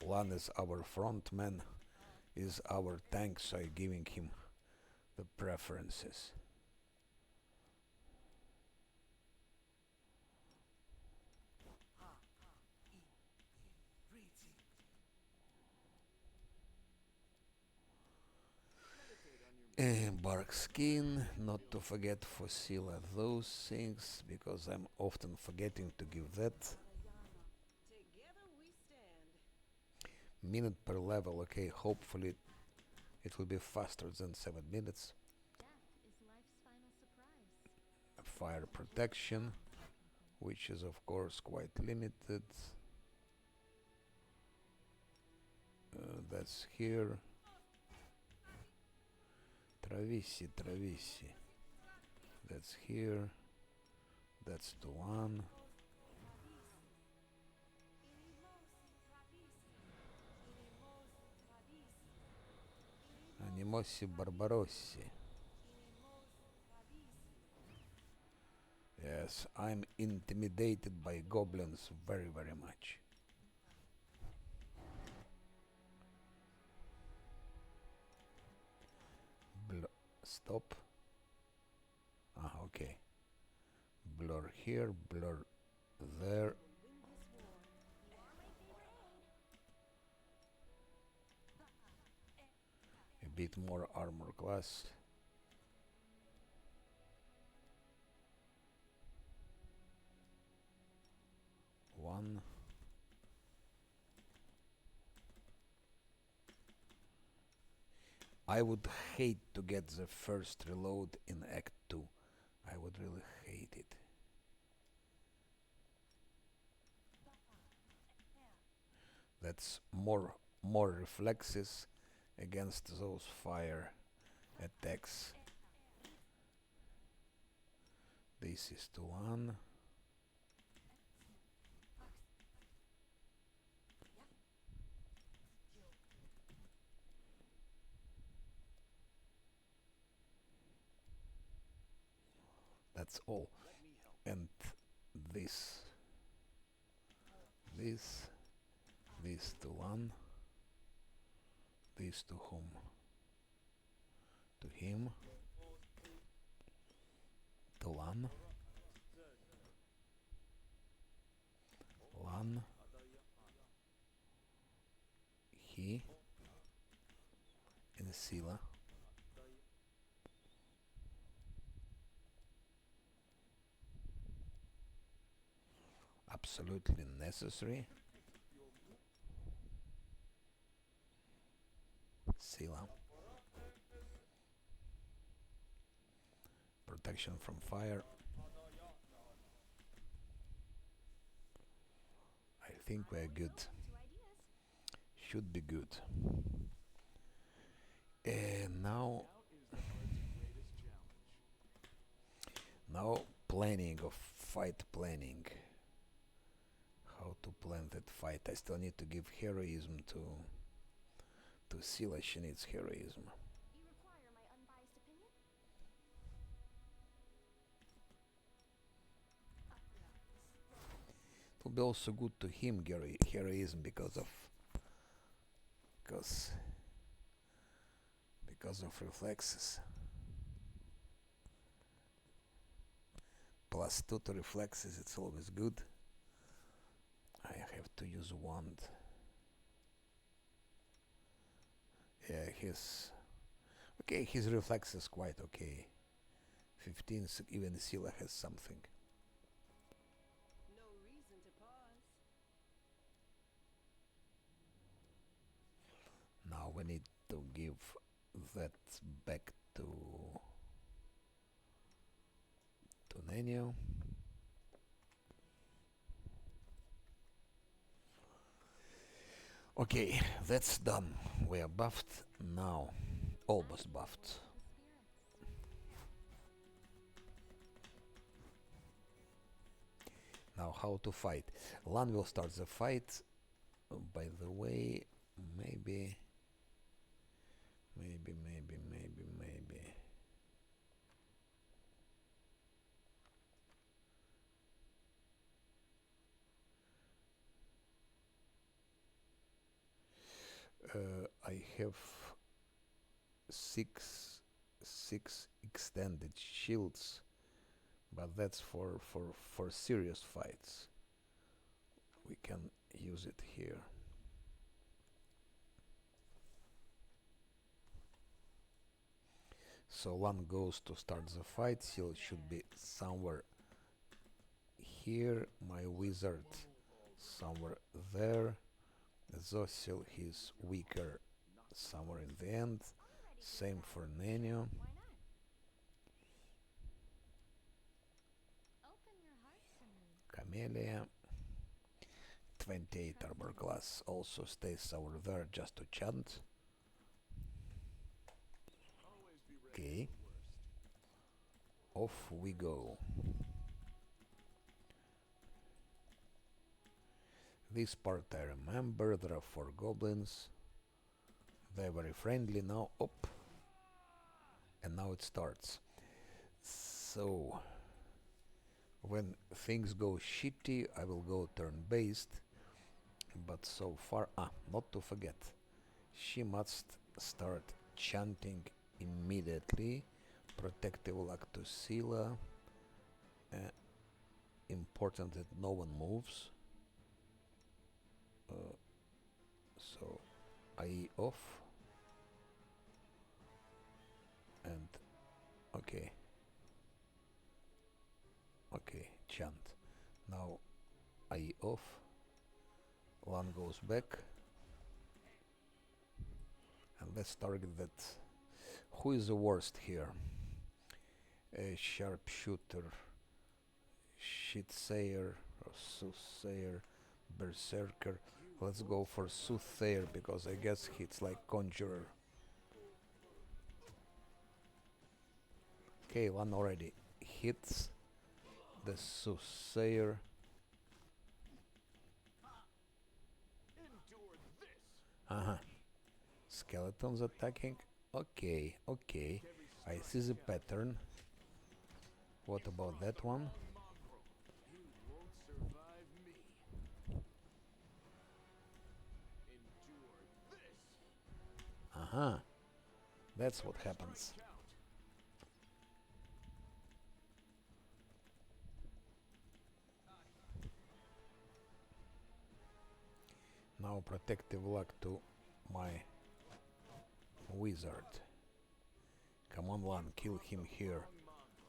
Lan is our front man, is our tank, so I'm giving him the preferences. Bark skin, not to forget Fossila, those things, because I'm often forgetting to give that. Together we stand. Minute per level, okay, hopefully it will be faster than 7 minutes. Death is life's final surprise. Fire protection, which is of course quite limited. That's here. Travisi, Travisi. That's here. That's to one. Animosi Barbarossi. Yes, I'm intimidated by goblins very, very much. Stop. Ah, okay. Blur here, blur there. A bit more armor class. One. I would hate to get the first reload in Act 2. I would really hate it. That's more reflexes against those fire attacks. This is to one. That's all. And this to one, this to whom? To him, to Lan, Lan, he, and Scylla. absolutely necessary. Sila. Protection from fire. I think we're good. Two ideas. Should be good. And now planning of fight planning. How to plan that fight. I still need to give heroism to Sila. She needs heroism. You require my unbiased opinion? It will be also good to him heroism because of reflexes. +2 to reflexes, it's always good. I have to use wand. Yeah, his reflex is quite okay. 15, even Sila has something. No reason to pause. Now we need to give that back to Nenio. Okay, that's done. We are buffed now. Almost buffed. Now how to fight. Lan will start the fight. By the way, maybe. I have six extended shields, but that's for serious fights. We can use it here. So one goes to start the fight. He should be somewhere here. My wizard somewhere there. Zosil, he's weaker somewhere in the end. Same for Nenio. Why not? Open your hearts to me. Camellia. 28 armor class also stays over there just to chant. Okay. Off we go. This part I remember. There are 4 goblins. They're very friendly now. Up. And now it starts. So when things go shitty, I will go turn-based. But so far, not to forget, she must start chanting immediately. Protective luck to Sila. Important that no one moves. So IE off. And okay, chant. Now IE off. Lan goes back. And let's target that. Who is the worst here? A sharpshooter, shitsayer, or soothsayer, berserker. Let's go for soothsayer because I guess it's like conjurer. Okay, one already hits the soothsayer. Skeletons attacking. Okay. I see the pattern. What about that one? That's what happens. Now protective luck to my wizard. Come on, Lan, kill him here.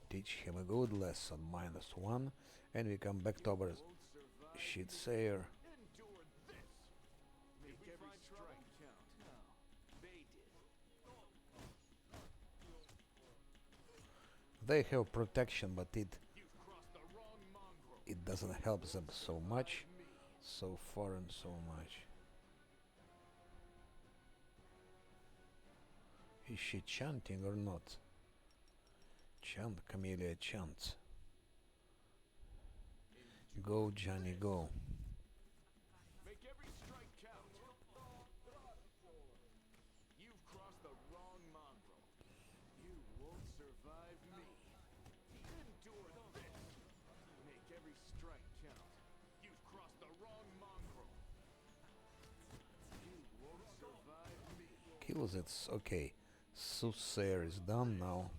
Teach him a good lesson. -1. And we come back to our Shit sayer. Endure this. Make every strike count. No, they did. They have protection, but You've crossed the wrong mongrel. it doesn't help them so much. Me. So far and so much. Is she chanting or not? Chant, Camellia, chant. Go, Johnny, go. Make every strike count. You've crossed the wrong mongrel. You won't survive me. Endure this. Make every strike count. You've crossed the wrong mongrel. You won't survive me. Kills it's okay. Soothsayer is done now.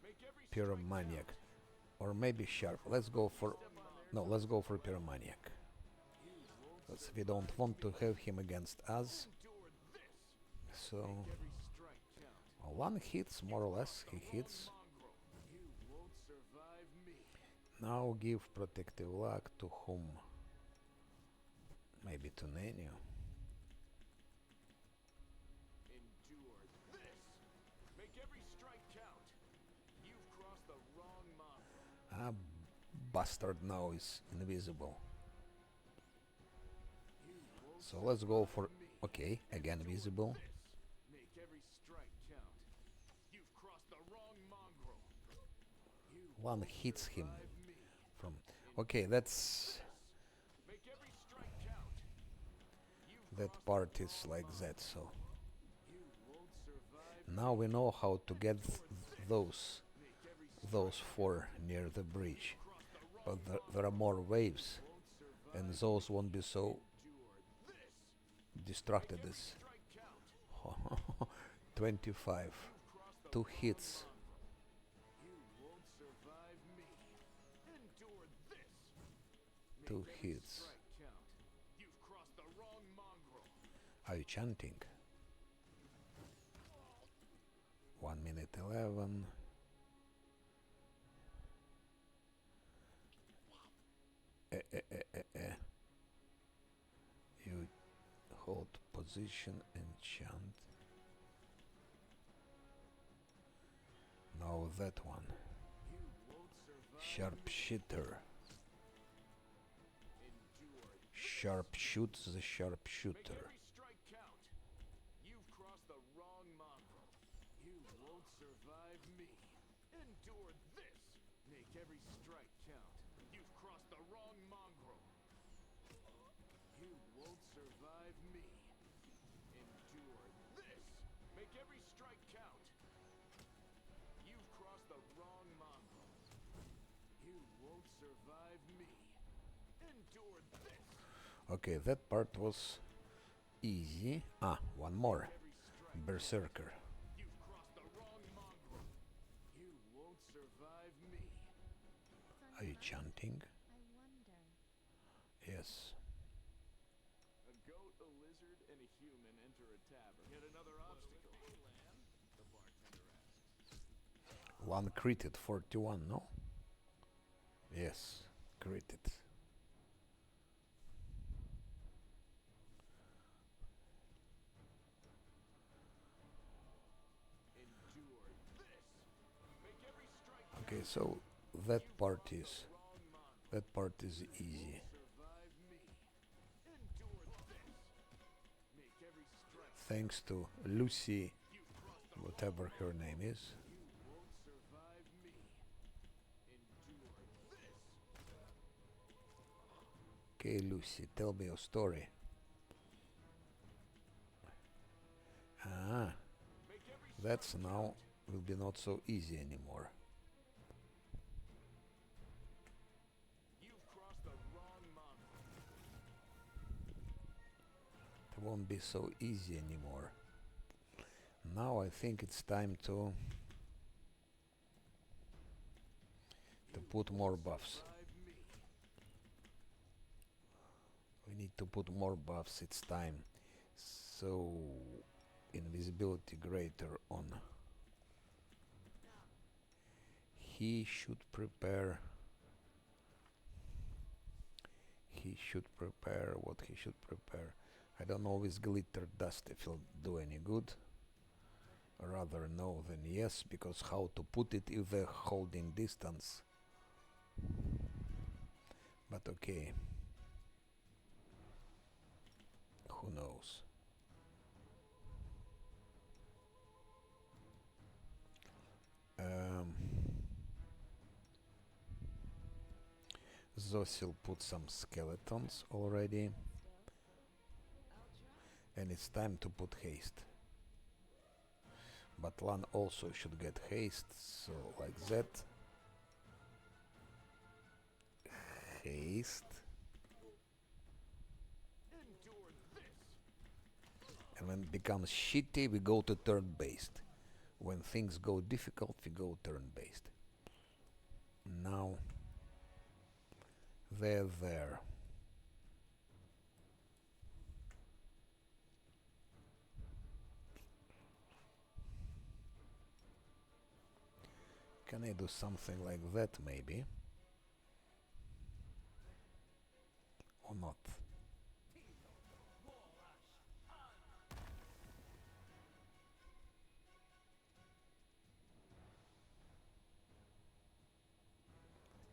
Make every Pyromaniac. Or maybe Sharp. Let's go for... No, let's go for Pyromaniac. Because we don't want to have him against us. endure this. So... Every strike count. One hits, more or less, he hits. Mongrel. You won't survive me. Now give protective luck to whom? Maybe to Nenio. Endure this. Make every strike count. You've crossed the wrong mongrel. Ah, bastard now is invisible. So let's go for... Okay, again visible. Make every strike count. You've crossed the wrong mongrel. One hits him from... Okay, that's... Make every strike count. That part is like that, so... You won't survive. Now we know how to get those four near the bridge. But there are more waves, and those won't be so distracted as... 25. 2 hits. You won't survive me. Endure this. 2 hits. Strike count. You've crossed the wrong mongrel. Are you chanting? 1 minute 11. You hold position and chant. Now that one. Sharpshooter. Endure. Sharpshoot the Make sharpshooter. every strike count. You've crossed the wrong mongrel. You won't survive me. Endure this. Make every strike count. You've crossed the wrong mongrel. You won't survive me. Endure this. Make every strike count. You've crossed the wrong mongrel. You won't survive me. Endure this. Okay, that part was easy. Ah, one more. Every strike. Berserker. You've crossed the wrong mongrel. You won't survive me. What's on Are your you mind? chanting? I wonder. Yes. A goat, a lizard, and a human enter a tavern. Yet another obstacle. The bartender asks. One critted 41, no? Yes, critted. Endure this. Make every strike. Okay, so that part is Wrong mongrel. that part is easy. Survive me. Endure this. Make every strike. Thanks to Lucy, You've crossed the whatever her name is. You won't survive me. Endure this. Okay, Lucy, tell me your story. Ah, Make every that's now will be not so easy anymore. You've crossed the wrong mongrel. It won't be so easy anymore. Now I think it's time to put more buffs. Survive me. We need to put more buffs, it's time. So, invisibility greater on. He should prepare he should prepare, what he should prepare. I don't know with glitter dust if it'll do any good. Rather no than yes, because how to put it if they're holding distance. But okay. Who knows? Zosil put some skeletons already. And it's time to put haste. But Lan also should get haste, so like that. Haste. And when it becomes shitty, we go to turn-based. When things go difficult, we go turn-based. Now, they're there. Can I do something like that, maybe? Or not?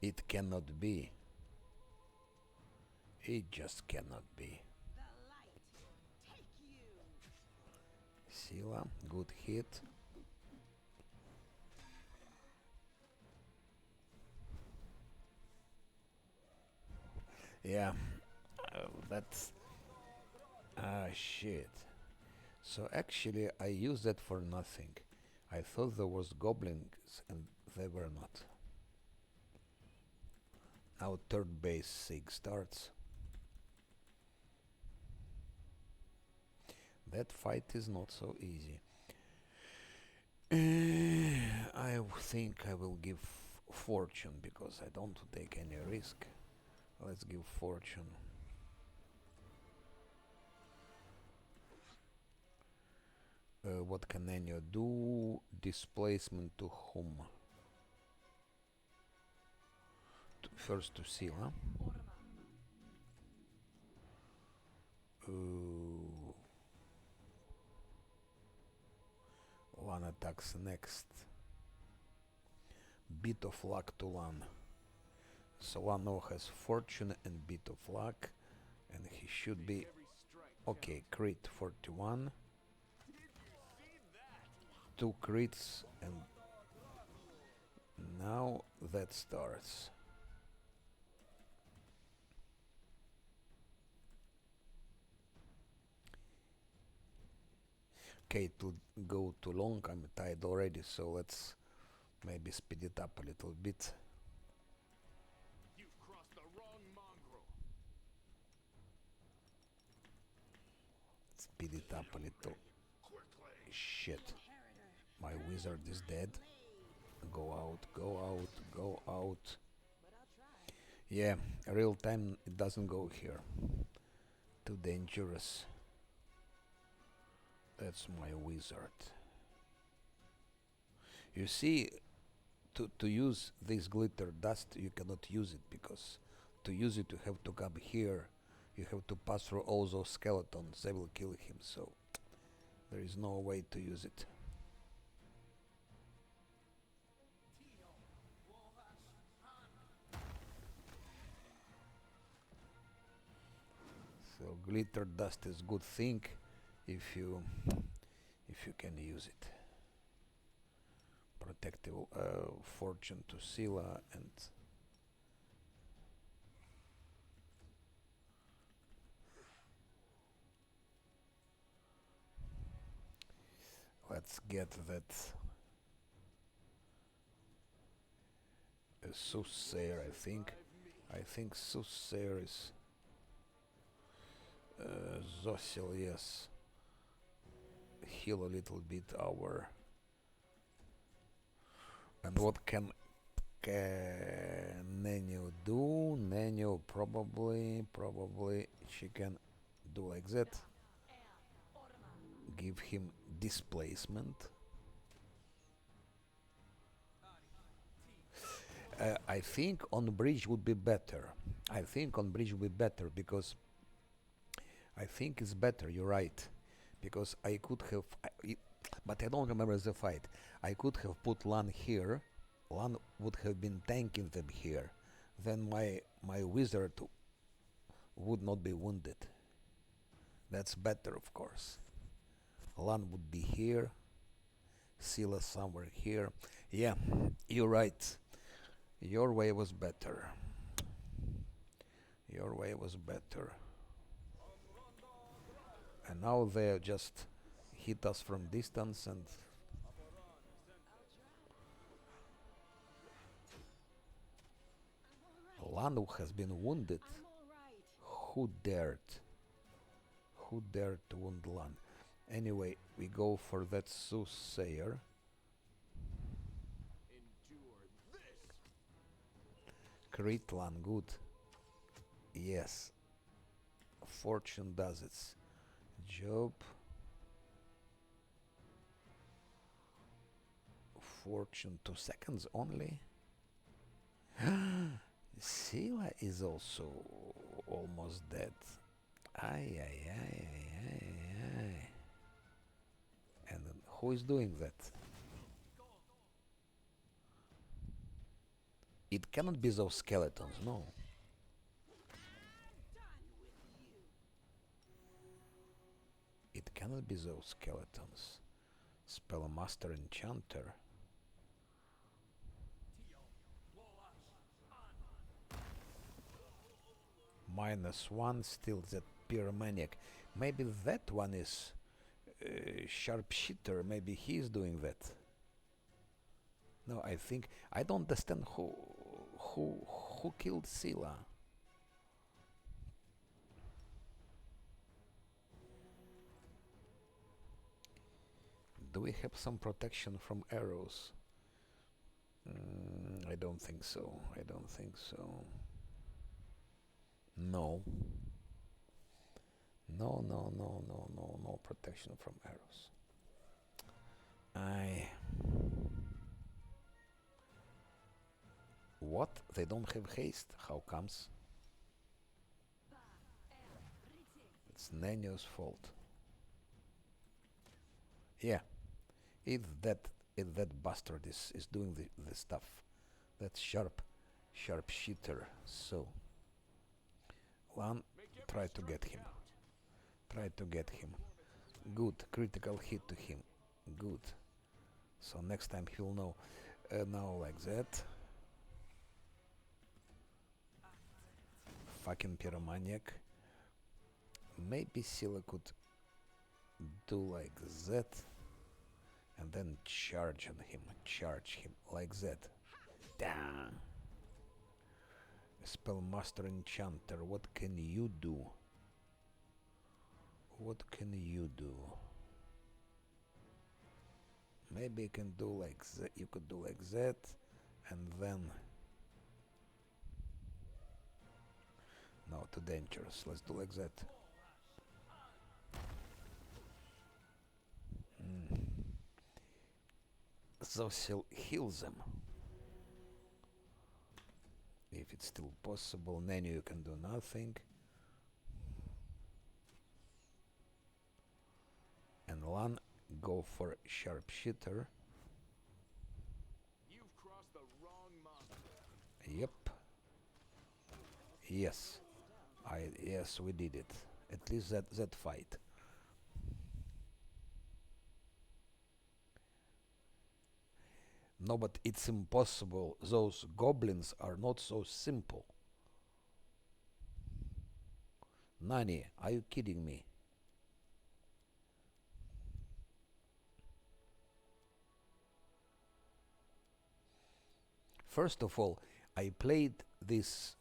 It cannot be. It just cannot be. The light. Take you. Sila, good hit. Yeah, that's... Ah, shit. So actually I used that for nothing. I thought there was goblins and they were not. Now third base Sig starts. That fight is not so easy. I think I will give fortune because I don't take any risk. Let's give fortune. What can Enyo do? Displacement to whom? First to Sila. Lan attacks next. Bit of luck to Lan. So Lan now has fortune and bit of luck. And he should be... Okay, crit 41. 2 crits and... Now that starts. Okay, to go too long, I'm tired already, so let's maybe speed it up a little bit. You've crossed the wrong mongrel. Speed it up a little. Shit. My wizard is dead. Go out, go out, go out. Yeah, real time it doesn't go here. Too dangerous. That's my wizard. You see, to use this glitter dust, you cannot use it because to use it you have to come here. You have to pass through all those skeletons. They will kill him, so there is no way to use it. So glitter dust is good thing if you can use it. Protective fortune to Sila and let's get that soothsayer. I think soothsayer is Zosil, yes. Heal a little bit our... And what can Nenio do? Nenio probably she can do like that. Give him displacement. I think on bridge would be better. I think on bridge would be better because I think it's better. You're right, because I could have, but I don't remember the fight. I could have put Lan here. Lan would have been tanking them here. Then my wizard would not be wounded. That's better, of course. Lan would be here. Scylla somewhere here. Yeah, you're right. Your way was better. Your way was better. And now they just hit us from distance and Lanu has been wounded. I'm all right. Who dared? Who dared to wound Lan? Anyway, we go for that soothsayer. Endure this. Crit Lan, good. Yes. Fortune does its job. Fortune 2 seconds only. Scylla is also almost dead. Ay, ay, ay, ay, ay, ay. And who is doing that? It cannot be those skeletons, no. It cannot be those skeletons. Spellmaster Enchanter. -1, still that Pyromaniac. Maybe that one is Sharpshooter. Maybe he's doing that. No, I think I don't understand who killed Scylla. Do we have some protection from arrows? I don't think so. I don't think so. No. No, no, no, no, no, no protection from arrows. What? They don't have haste? How comes? It's Nenio's fault. Yeah. If that bastard is doing the stuff. That's sharpshooter. So Lan, try to get him. Try to get him. Good. Critical hit to him. Good. So next time he'll know. Now like that. Fucking Pyromaniac. Maybe Scylla could do like that. And then charge on him. Charge him like that. Damn. Spellmaster Enchanter, what can you do? What can you do? Maybe you can do like that. You could do like that, and then. No, too dangerous. Let's do like that. So she'll heal them. If it's still possible. Nanny, you can do nothing. And Lan, go for sharpshooter. You've crossed the wrong monster. Yep. Yes. Yes, we did it. At least that fight. No, but it's impossible. Those goblins are not so simple. Nani, are you kidding me? First of all, I played this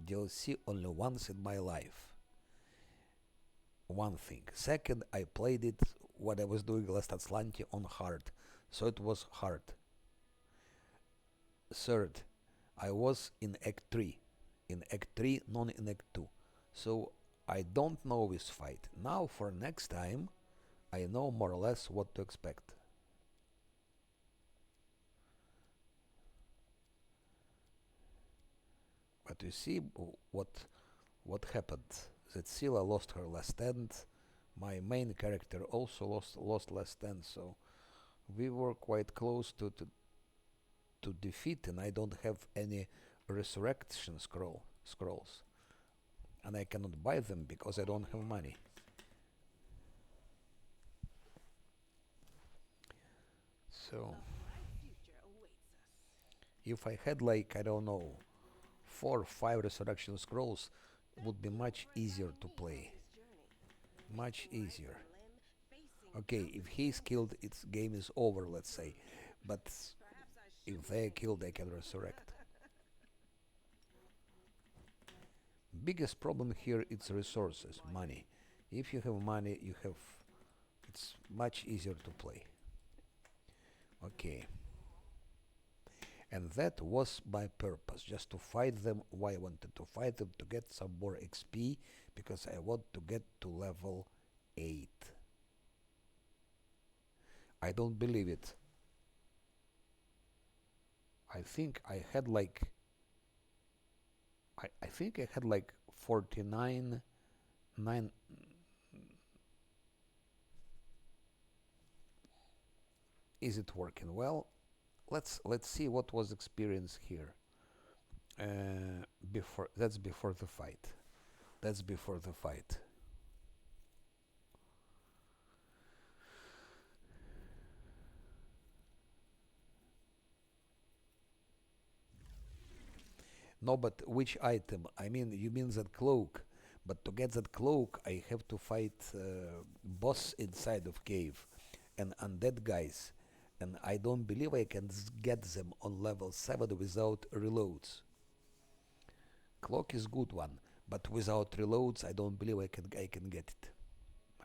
DLC only once in my life. One thing. Second, I played it what I was doing last Atlanti on hard, so it was hard. Third, I was in Act 3. In Act 3, not in Act 2. So I don't know this fight. Now for next time, I know more or less what to expect. But you see what happened. That Scylla lost her last stand. My main character also lost last stand, so we were quite close to defeat, and I don't have any resurrection scrolls, and I cannot buy them because I don't have money. So Bright future awaits us. if I had like, I don't know, 4 or 5 resurrection scrolls, it would be much easier to play. Much easier. Okay, if he's killed, its game is over, let's say. But if they're killed, they can resurrect. Biggest problem here is resources, money. If you have money, it's much easier to play. Okay. And that was my purpose, just to fight them. Why I wanted to fight them? To get some more XP, because I want to get to level 8. I don't believe it. I think I had like 49 9. Is it working well? Let's see what was experienced here. That's before the fight. That's before the fight. No, but which item? I mean, you mean that cloak. But to get that cloak, I have to fight boss inside of cave and undead guys. And I don't believe I can get them on level 7 without reloads. Cloak is good one, but without reloads, I don't believe I can get it.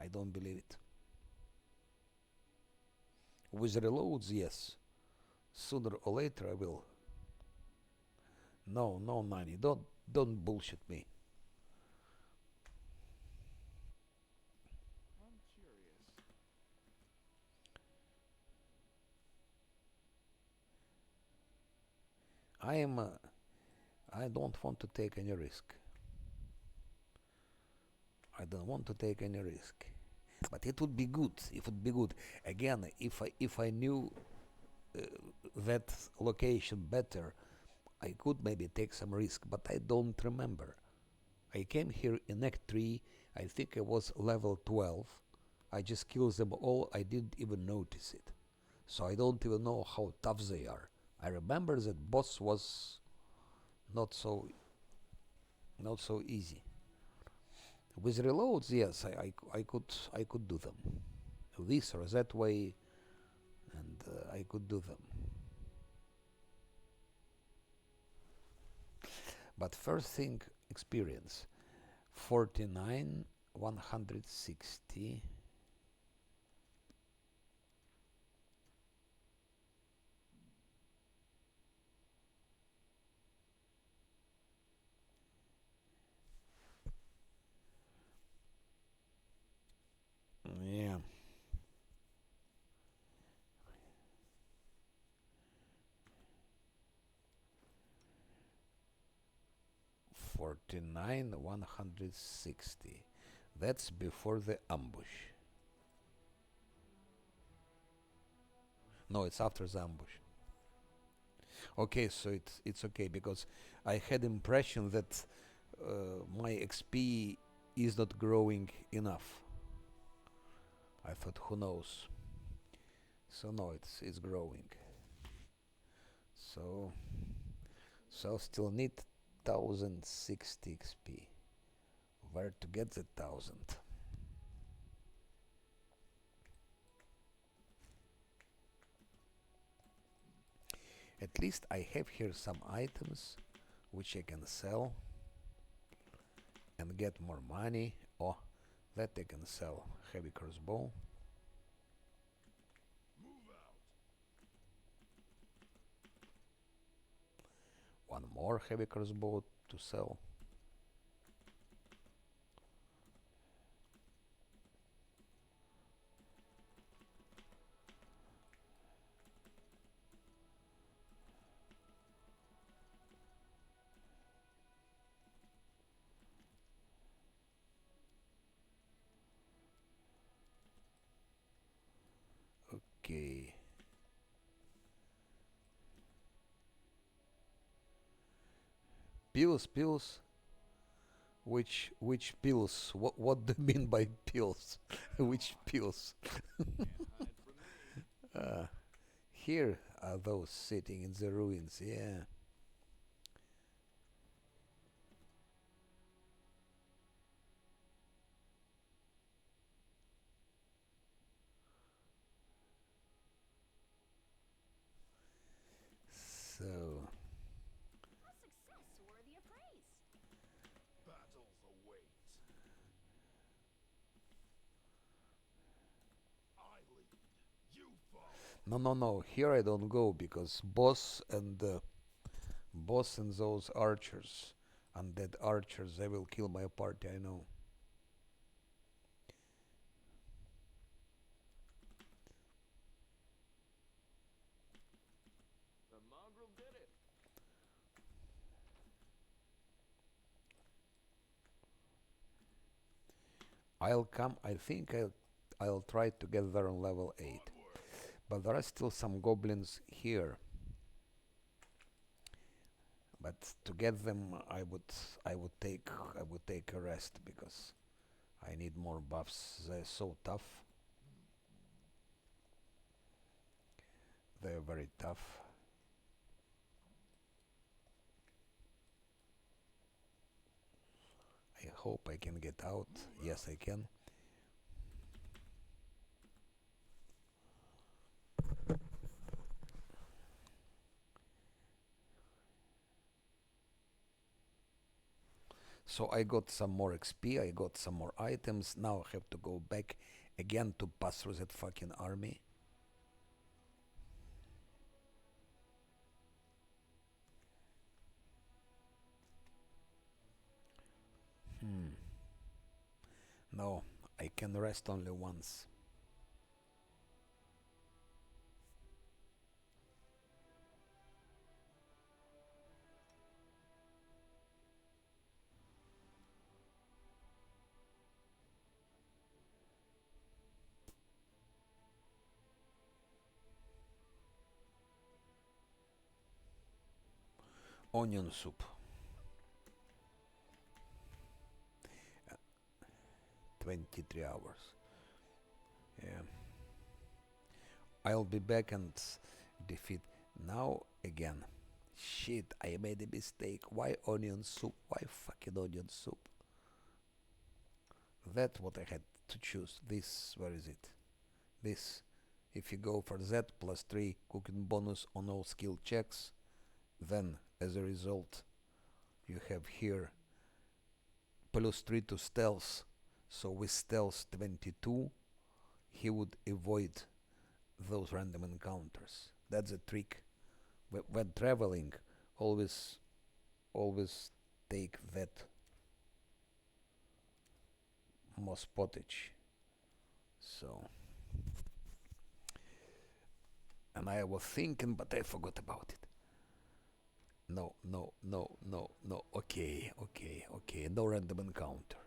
I don't believe it. With reloads, yes. Sooner or later I will. No, Nani, don't bullshit me. I'm curious. I don't want to take any risk. I don't want to take any risk. But it would be good. It would be good. Again, if I knew that location better, I could maybe take some risk, but I don't remember. I came here in Act 3, I think I was level 12. I just killed them all, I didn't even notice it. So I don't even know how tough they are. I remember that boss was not so easy. With reloads, yes, I could do them. This or that way, and I could do them. But first thing, experience. 49, 160. Yeah. 49, 160. That's before the ambush. No, it's after the ambush. Okay, so it's okay, because I had impression that my XP is not growing enough. I thought, who knows? So no, it's growing. So still need 1060 XP. Where to get the 1000? At least I have here some items which I can sell and get more money. Oh, that I can sell. Heavy crossbow. Move out. One more heavy crossbow to sell. Okay. Pills, pills. Which pills? What do you mean by pills? Which pills? Hide from me. Uh, Here are those sitting in the ruins. Yeah. So A success worthy of praise. Battles await. I lead. You follow. no, no, no. Here I don't go because boss and those archers, undead archers, they will kill my party. I know. The mongrel did it. I'll come. I think I'll try to get there on level 8. But there are still some goblins here. But to get them, I would take a rest because I need more buffs. They're so tough. They're very tough. I hope I can get out. Yes, I can. So I got some more XP, I got some more items. Now I have to go back again to pass through that fucking army. No, I can rest only once. Onion soup. 23 hours. Yeah. I'll be back and defeat. Now again. Shit, I made a mistake. Why onion soup? Why fucking onion soup? That's what I had to choose. This, where is it? This. If you go for that plus 3 cooking bonus on all skill checks, then as a result you have here plus 3 to stealth. So with stealth 22, he would avoid those random encounters. That's a trick. When traveling, always take that most pottage. So, and I was thinking, but I forgot about it. No, no, no, no, no. Okay, okay, okay. No random encounter.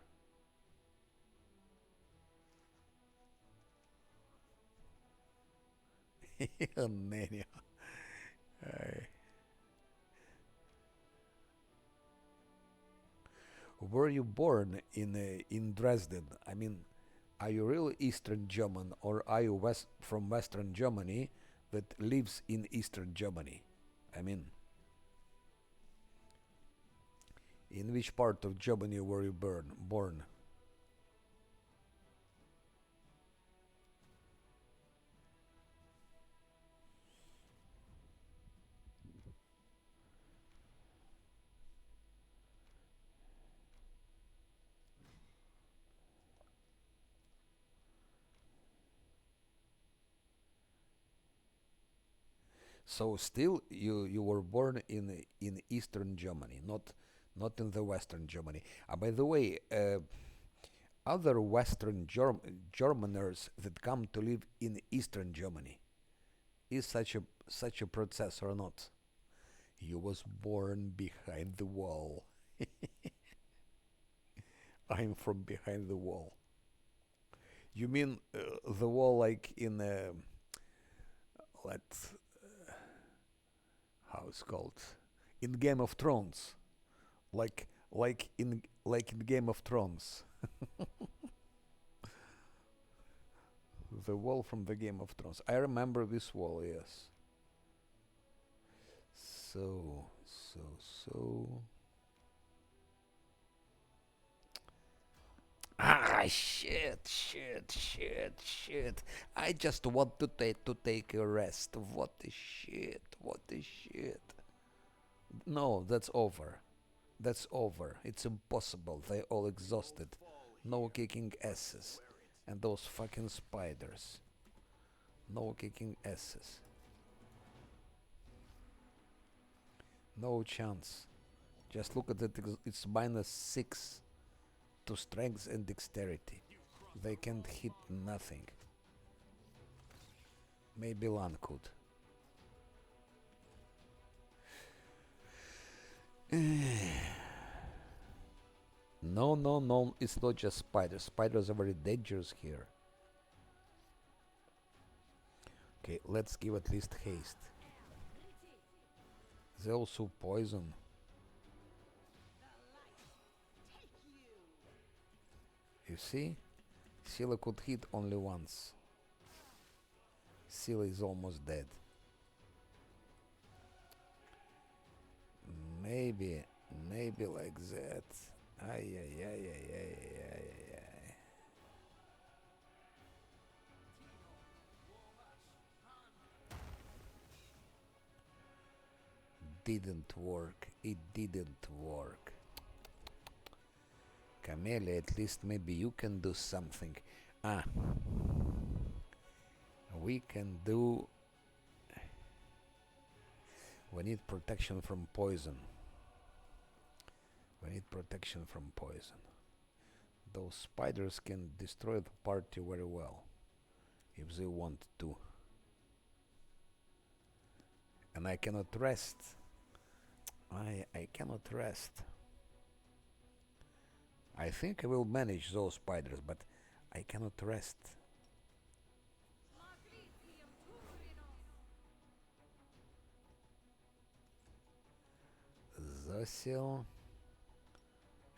Nenia. Were you born in Dresden? I mean, are you really Eastern German or are you from Western Germany that lives in Eastern Germany? I mean, in which part of Germany were you born? So still you were born in Eastern Germany, not in the Western Germany. By the way, other Western Germaners that come to live in Eastern Germany, is such a process or not? You was born behind the wall. I'm from behind the wall. You mean the wall like in let's how it's called in Game of Thrones, like in Game of Thrones, the wall from the Game of Thrones. I remember this wall, yes. So. Ah, shit. I just want to take a rest. What the shit. No, that's over. That's over. It's impossible. They all exhausted. No kicking asses. And those fucking spiders. No kicking asses. No chance. Just look at it. It's -6 to strength and dexterity. They can't hit nothing. Maybe Lan could. No, it's not just spiders. Spiders are very dangerous here. Okay, let's give at least haste. They also poison. You see? Scylla could hit only once. Scylla is almost dead. Maybe like that. Ay. Didn't work. It didn't work. Camellia, at least maybe you can do something. We can do... We need protection from poison. Those spiders can destroy the party very well if they want to. And I cannot rest. I cannot rest. I think I will manage those spiders, but I cannot rest. Zosil.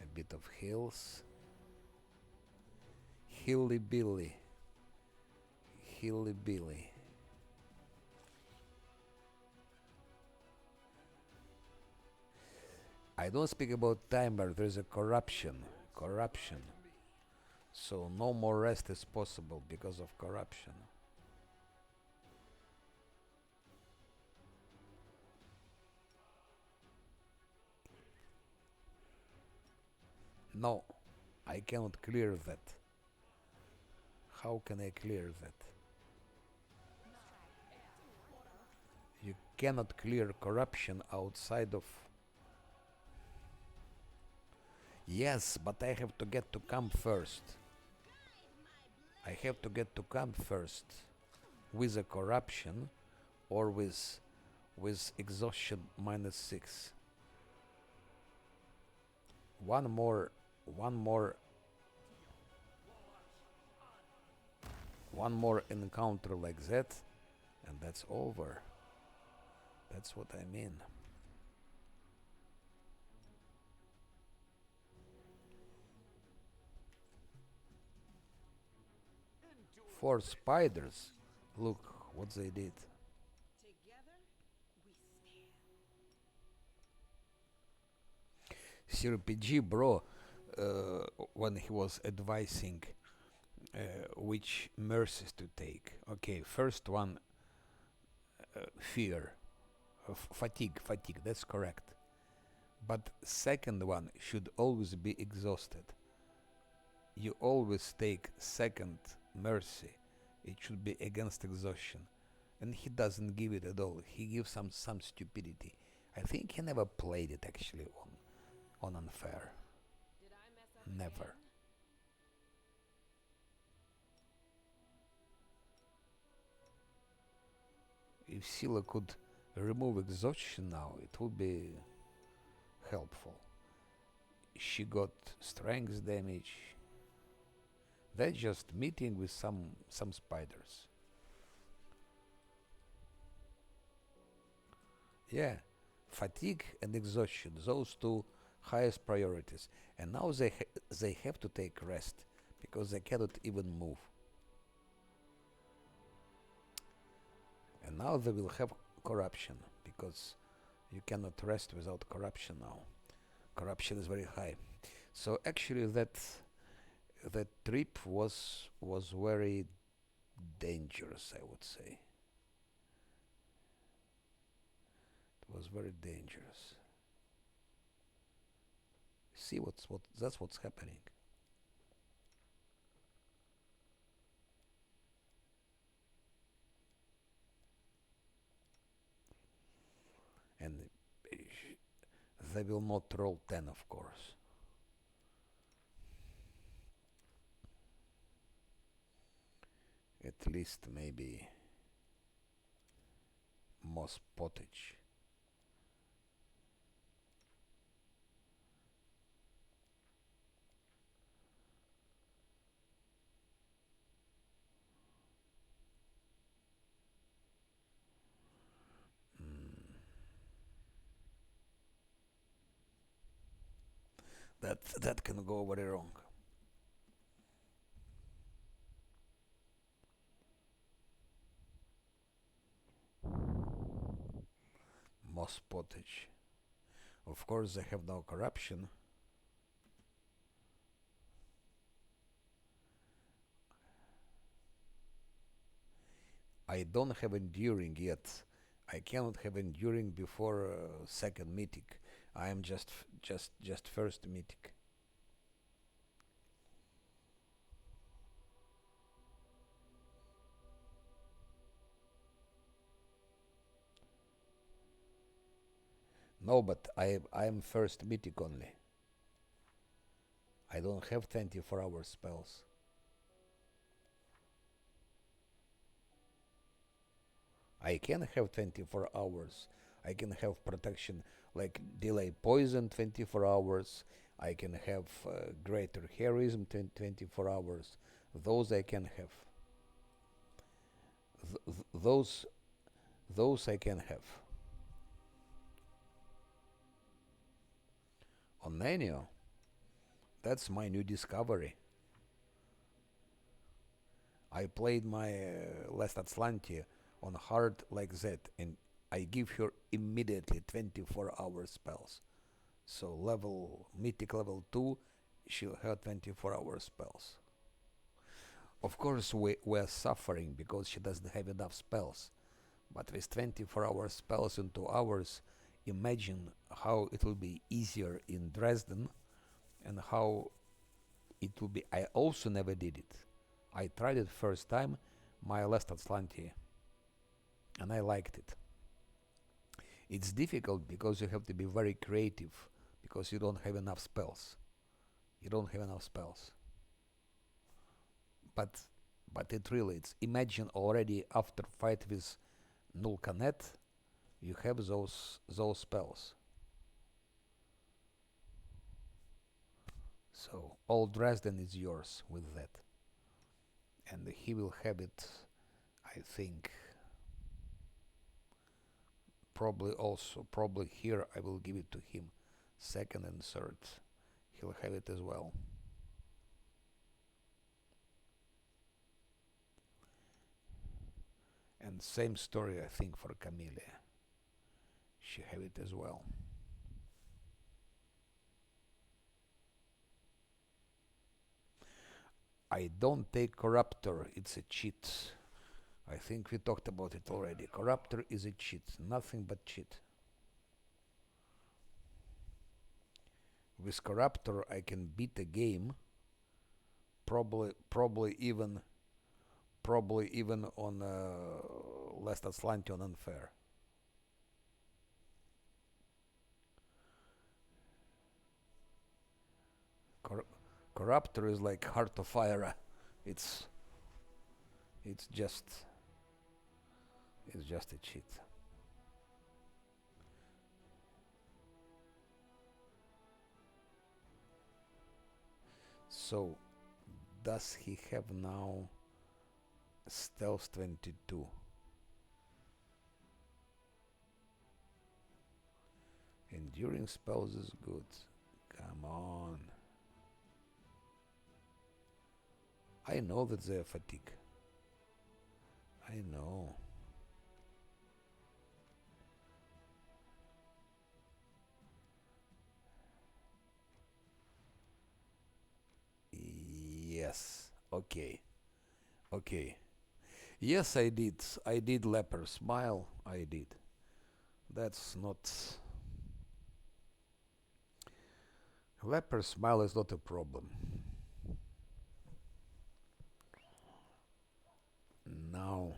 A bit of heals. Hilly Billy. I don't speak about timer, there's a corruption. So no more rest is possible because of corruption. No, I cannot clear that. How can I clear that? You cannot clear corruption outside of... Yes, but I have to get to camp first. With a corruption or with exhaustion -6. One more encounter like that, and that's over. That's what I mean. For spiders, look what they did. Together, we stand. CRPG bro, when he was advising which mercies to take. Okay, first one, fear, fatigue, that's correct. But second one should always be exhausted. You always take second mercy. It should be against exhaustion. And he doesn't give it at all. He gives some stupidity. I think he never played it actually on unfair. Did I mess up Never. again? If Scylla could remove exhaustion now, it would be helpful. She got strength damage. That's just meeting with some spiders. Yeah, fatigue and exhaustion, those two highest priorities. And now they have to take rest because they cannot even move. And now they will have corruption because you cannot rest without corruption now. Corruption is very high. So actually that trip was very dangerous, I would say. It was very dangerous. See what that's what's happening. And they will not roll 10, of course. At least maybe Moss Pottage. That can go very wrong. Moss Pottage. Of course, they have no corruption. I don't have enduring yet. I cannot have enduring before second mythic. I am just first mythic. No, but I am first mythic only. I don't have 24-hour spells. I can have 24 hours. I can have protection like delay poison 24 hours. I can have greater heroism 24 hours. Those I can have. Those I can have. On Nanio, that's my new discovery. I played my Last Atlantia on hard like that, and I give her immediately 24-hour spells. So level mythic level 2, she'll have 24-hour spells. Of course, we're suffering because she doesn't have enough spells. But with 24-hour spells in 2 hours, imagine how it will be easier in Dresden and how it will be. I also never did it. I tried it first time, my last Atlantia, and I liked it. It's difficult because you have to be very creative because you don't have enough spells. You don't have enough spells. But it really, it's imagine already after fight with Nulkanet, you have those spells. So all Dresden is yours with that. And he will have it, I think, probably here I will give it to him. Second and third, he'll have it as well. And same story I think for Camellia. She have it as well. I don't take Corruptor, it's a cheat. I think we talked about it already. Corruptor is a cheat, nothing but cheat. With Corruptor I can beat a game, probably even on Last Atlantean Unfair. Corruptor is like Heart of Fire. It's just a cheat. So does he have now Stealth 22? During spells is good. Come on. I know that they're fatigue. I know. Yes. Okay. Okay. Yes, I did. I did leper smile. I did. That's not. Leper smile is not a problem. Now,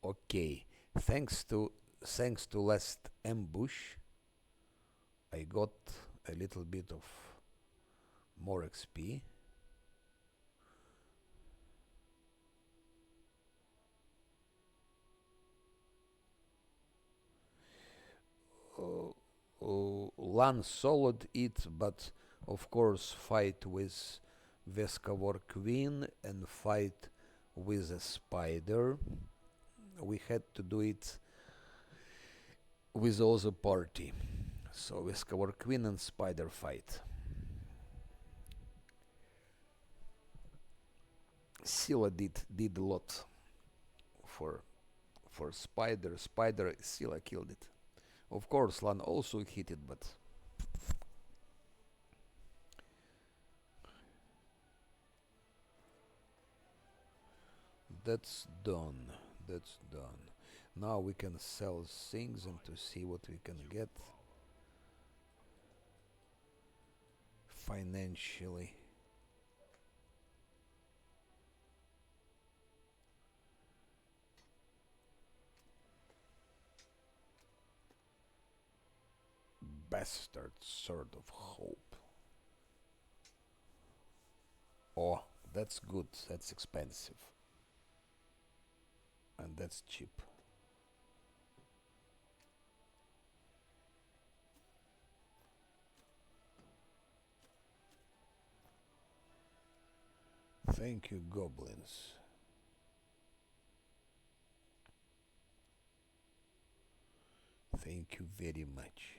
okay. Thanks to last ambush, I got a little bit of more XP. Lan solid it, but of course fight with Vescavor Queen and fight with a spider. We had to do it with all the party. So Vescavor Queen and spider fight. Scylla did a lot for spider. Scylla killed it. Of course, Lan also hit it, but that's done. That's done. Now we can sell things and to see what we can get financially. Bastard Sword of Hope. Oh, that's good. That's expensive. And that's cheap. Thank you, goblins. Thank you very much.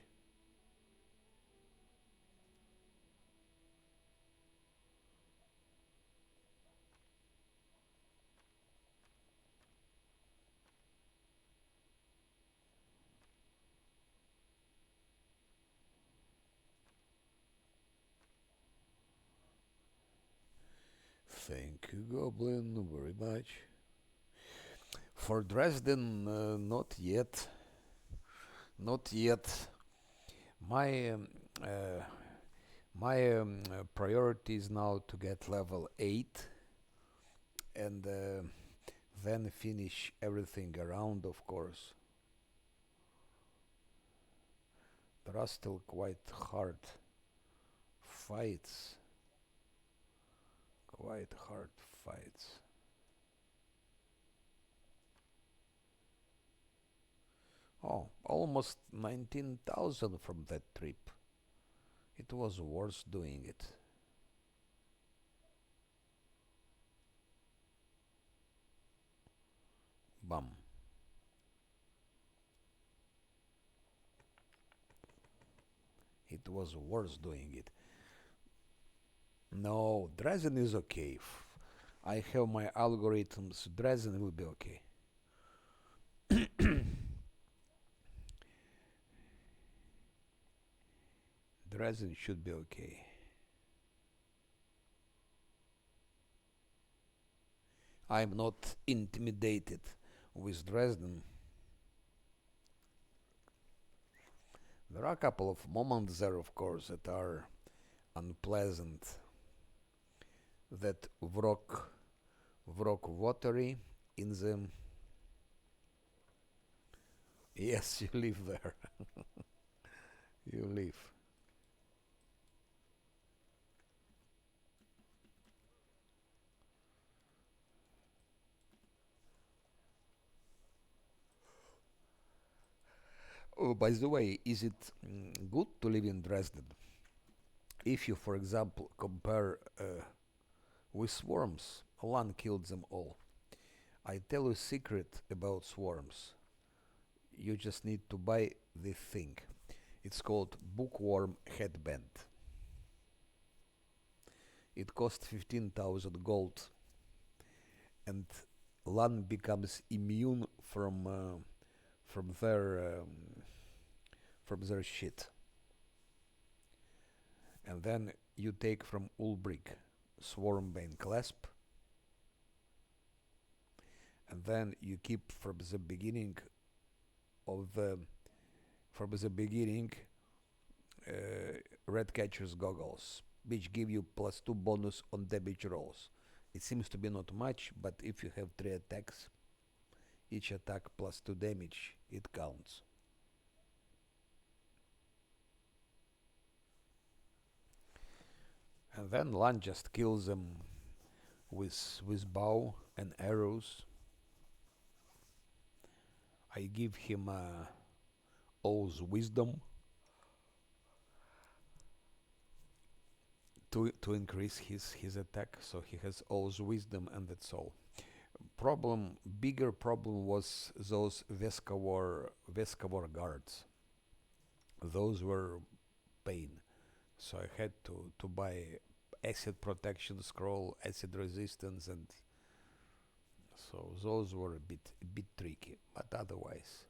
Thank you, Goblin, very much. For Dresden, not yet. Not yet. My priority is now to get level 8 and then finish everything around, of course. There are still quite hard fights. Quite hard fights. Oh, almost 19,000 from that trip. It was worth doing it. Bum. It was worth doing it. No, Dresden is okay. I have my algorithms. Dresden will be okay. Dresden should be okay. I'm not intimidated with Dresden. There are a couple of moments there, of course, that are unpleasant. That WoTR in the... Yes, you live there. You live. Oh, by the way, is it good to live in Dresden? If you, for example, compare with swarms, one killed them all. I tell you a secret about swarms. You just need to buy the thing. It's called Bookworm Headband. It costs 15,000 gold, and Lan becomes immune from their shit. And then you take from Ulbrich Swarmbane Clasp, and then you keep from the beginning of the uh, Red Catcher's Goggles, which give you +2 bonus on damage rolls. It seems to be not much, but if you have 3 attacks, each attack +2 damage, it counts. And then Lan just kills them with bow and arrows. I give him O's wisdom to increase his attack, so he has O's wisdom, and that's all. Bigger problem was those Vescavor guards. Those were pain. So I had to buy acid protection scroll, acid resistance, and so those were a bit tricky, but otherwise.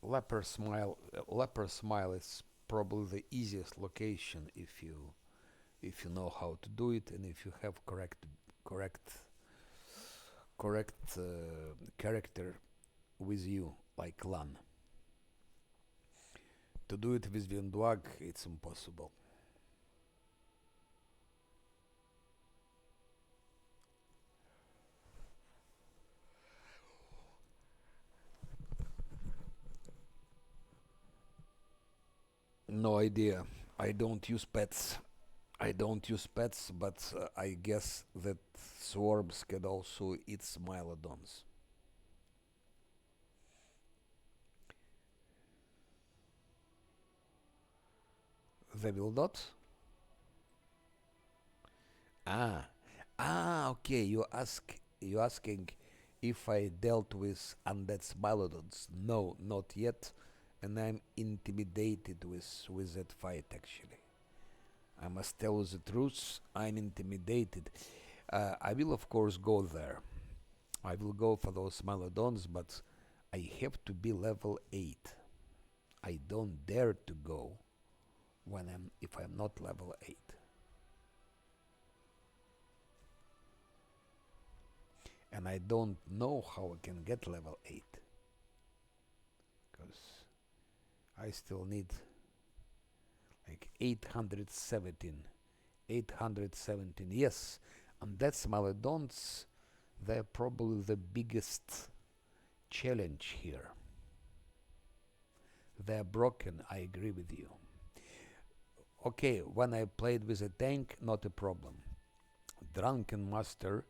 Leper Smile is probably the easiest location if you know how to do it, and if you have correct character with you, like Lan. To do it with Vindwag, it's impossible. No idea. I don't use pets. But I guess that swarms can also eat smilodons. They will not? Ah, okay. You asking if I dealt with undead smilodons? No, not yet, and I'm intimidated with that fight. Actually, I must tell you the truth. I'm intimidated. I will of course go there. I will go for those smilodons, but I have to be level 8. I don't dare to go if I'm not level 8. And I don't know how I can get level 8, because I still need like 817. Yes, and that's Maledons. They're probably the biggest challenge here. They're broken, I agree with you. Okay, when I played with a tank, not a problem. Drunken Master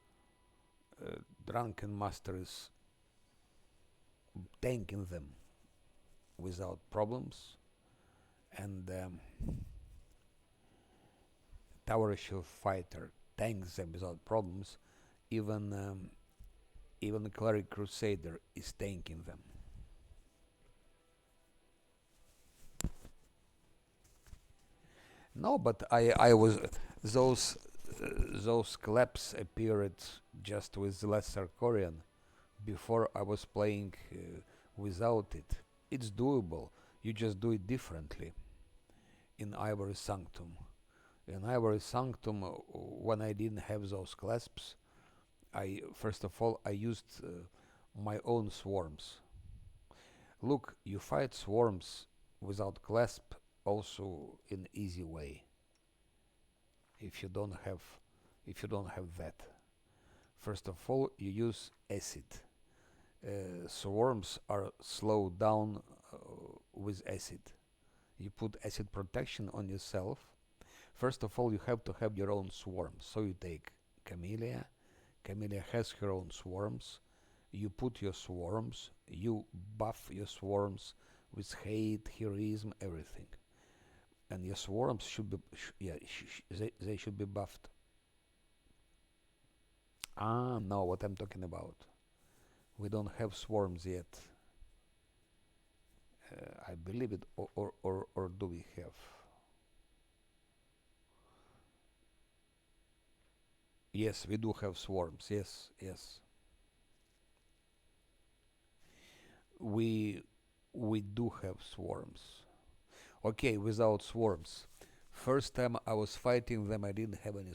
is tanking them without problems, and Tower Shield Fighter tanks them without problems. Even Cleric Crusader is tanking them. No, but I was those claps appeared just with Lesser Korean. Before I was playing without it. It's doable. You just do it differently. In Ivory Sanctum. In Ivory Sanctum, when I didn't have those clasps, first of all I used my own swarms. Look, you fight swarms without clasp also in easy way. If you don't have that. First of all, you use acid. Swarms are slowed down with acid. You put acid protection on yourself. First of all, you have to have your own swarms. So you take Camellia. Camellia has her own swarms. You put your swarms. You buff your swarms with hate, heroism, everything. And your swarms should be, they should be buffed. No, what I'm talking about. We don't have swarms yet. I believe it, or do we have? Yes, we do have swarms. Yes, yes. We we do have swarms. Okay, without swarms. First time I was fighting them, I didn't have any.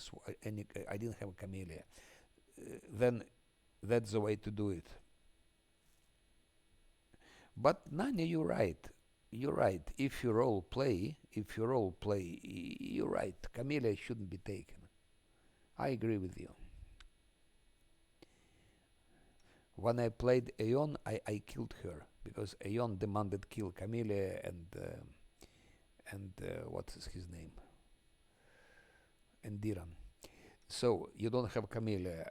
I didn't have a camellia. Then that's the way to do it. But Nanya, you're right. You're right. If you role play, you're right. Camellia shouldn't be taken. I agree with you. When I played Aeon, I killed her because Aeon demanded kill Camellia and what is his name? And Diran. So you don't have Camellia.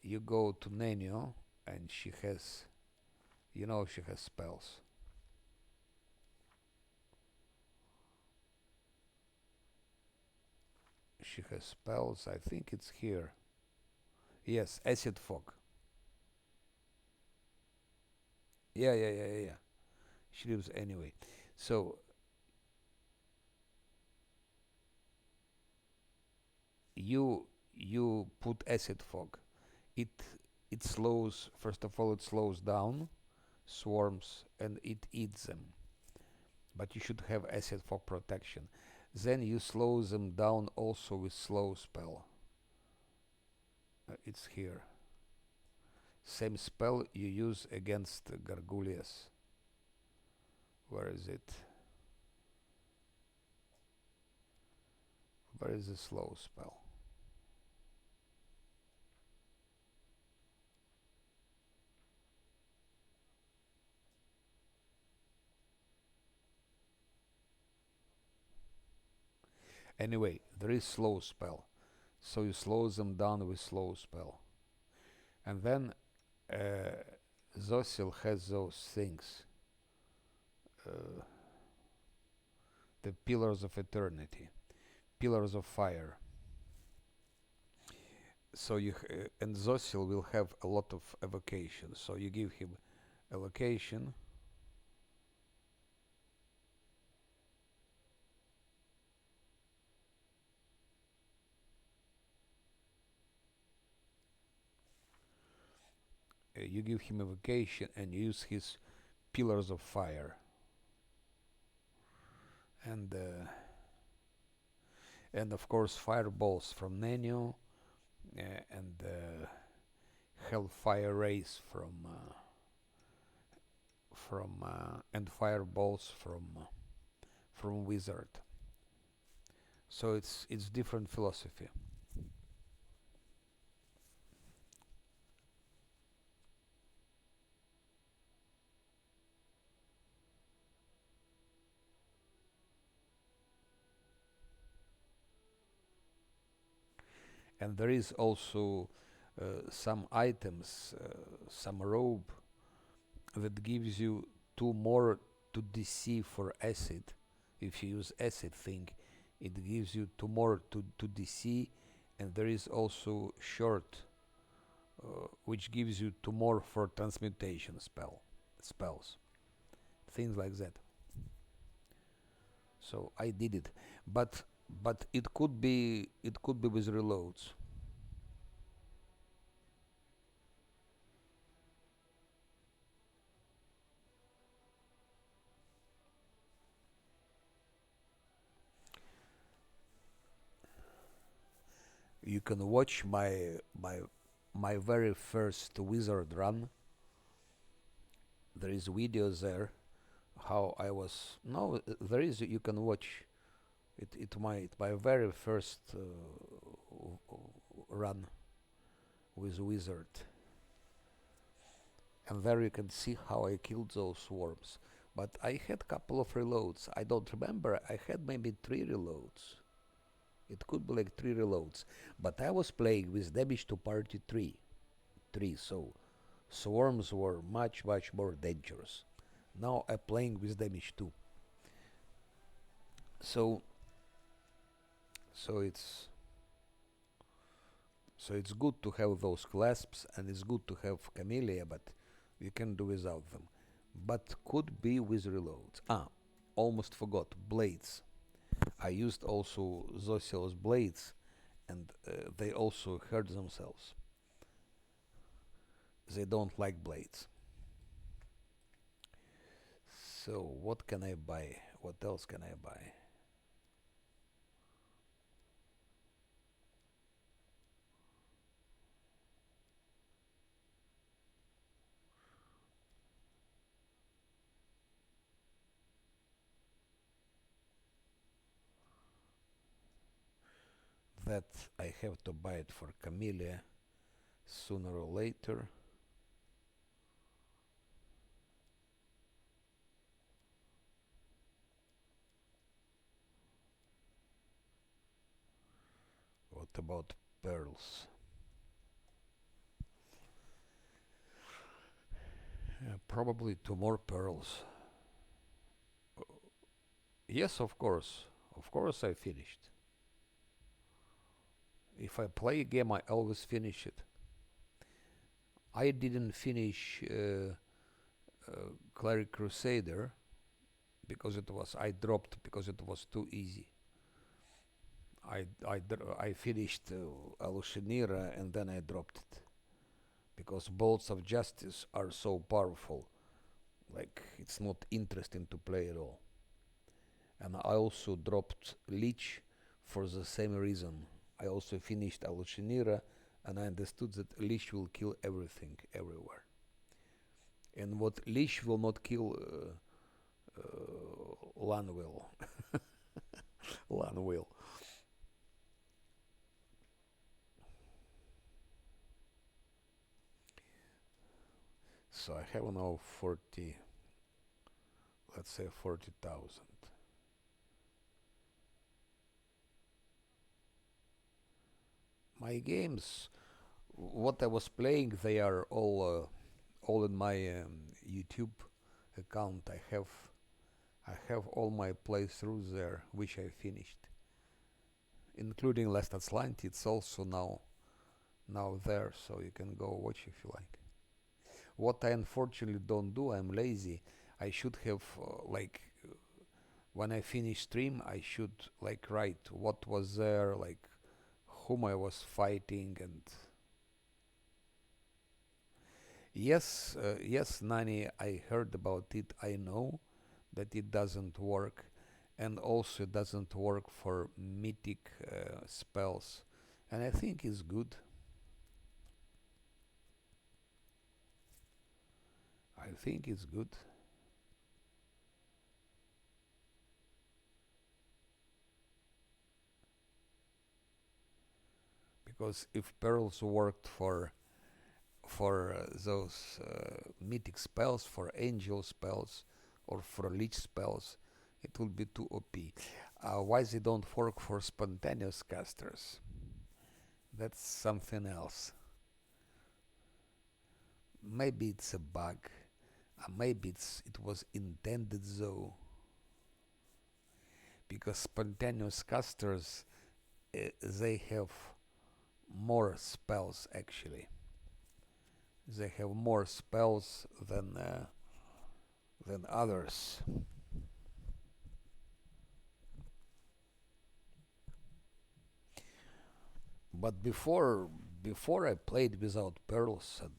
You go to Nenio, and she has, she has spells. She has spells. I think it's here. Yes, acid fog. Yeah, yeah, yeah, yeah, yeah. She lives anyway. So you put acid fog. It it slows. First of all, it slows down swarms and it eats them. But you should have acid fog protection. Then you slow them down also with slow spell. It's here. Same spell you use against Gargullias. Where is it? Where is the slow spell? Anyway, there is slow spell. So you slow them down with slow spell. And then Zosil has those things. Uh, the Pillars of Eternity. Pillars of Fire. So and Zosil will have a lot of evocation. So you give him evocation. You give him evocation and use his Pillars of Fire. And and of course fireballs from Nenio and Hellfire Rays from and fireballs from Wizard. So it's different philosophy. And there is also some items, some robe that gives you 2 more to DC for acid. If you use acid thing, it gives you 2 more to DC, and there is also short, which gives you 2 more for transmutation spells, things like that. So I did it, but it could be with reloads. You can watch my very first wizard run. There is videos there how I was. No, there is. You can watch it. My very first run with wizard, and there you can see how I killed those swarms. But I had couple of reloads. I don't remember. I had maybe 3 reloads. It could be like 3 reloads. But I was playing with damage to party 3. So swarms were much, much more dangerous. Now I'm playing with damage 2. So so So it's good to have those clasps and it's good to have camellia, but you can do without them. But could be with reloads. Almost forgot blades. I used also Zosiel's blades, and they also hurt themselves. They don't like blades. So what can I buy? What else can I buy? That I have to buy it for Camellia sooner or later. What about pearls? Probably two more pearls. Yes, of course. Of course I finished. If I play a game, I always finish it. I didn't finish Cleric Crusader because I dropped because it was too easy. I finished Alushinira and then I dropped it because Bolts of Justice are so powerful. Like it's not interesting to play at all. And I also dropped Lich for the same reason. I also finished Alushinira and I understood that Lich will kill everything everywhere. And what Lich will not kill, Lan will. Lan will. So I have now 40, let's say 40,000. My games, what I was playing, they are all in my YouTube account. I have all my playthroughs there, which I finished, including Last Atlantis. It's also now there, so you can go watch if you like. What I unfortunately don't do, I'm lazy. I should have when I finish stream, I should like write what was there, like whom I was fighting, and yes, Nani, I heard about it. I know that it doesn't work, and also it doesn't work for mythic spells, and I think it's good. I think it's good. Because if pearls worked for those mythic spells, for angel spells, or for lich spells, it will be too OP. Why they don't work for spontaneous casters? That's something else. Maybe it's a bug. Maybe it was intended though, because spontaneous casters they have more spells actually. They have more spells than others. But before I played without pearls, and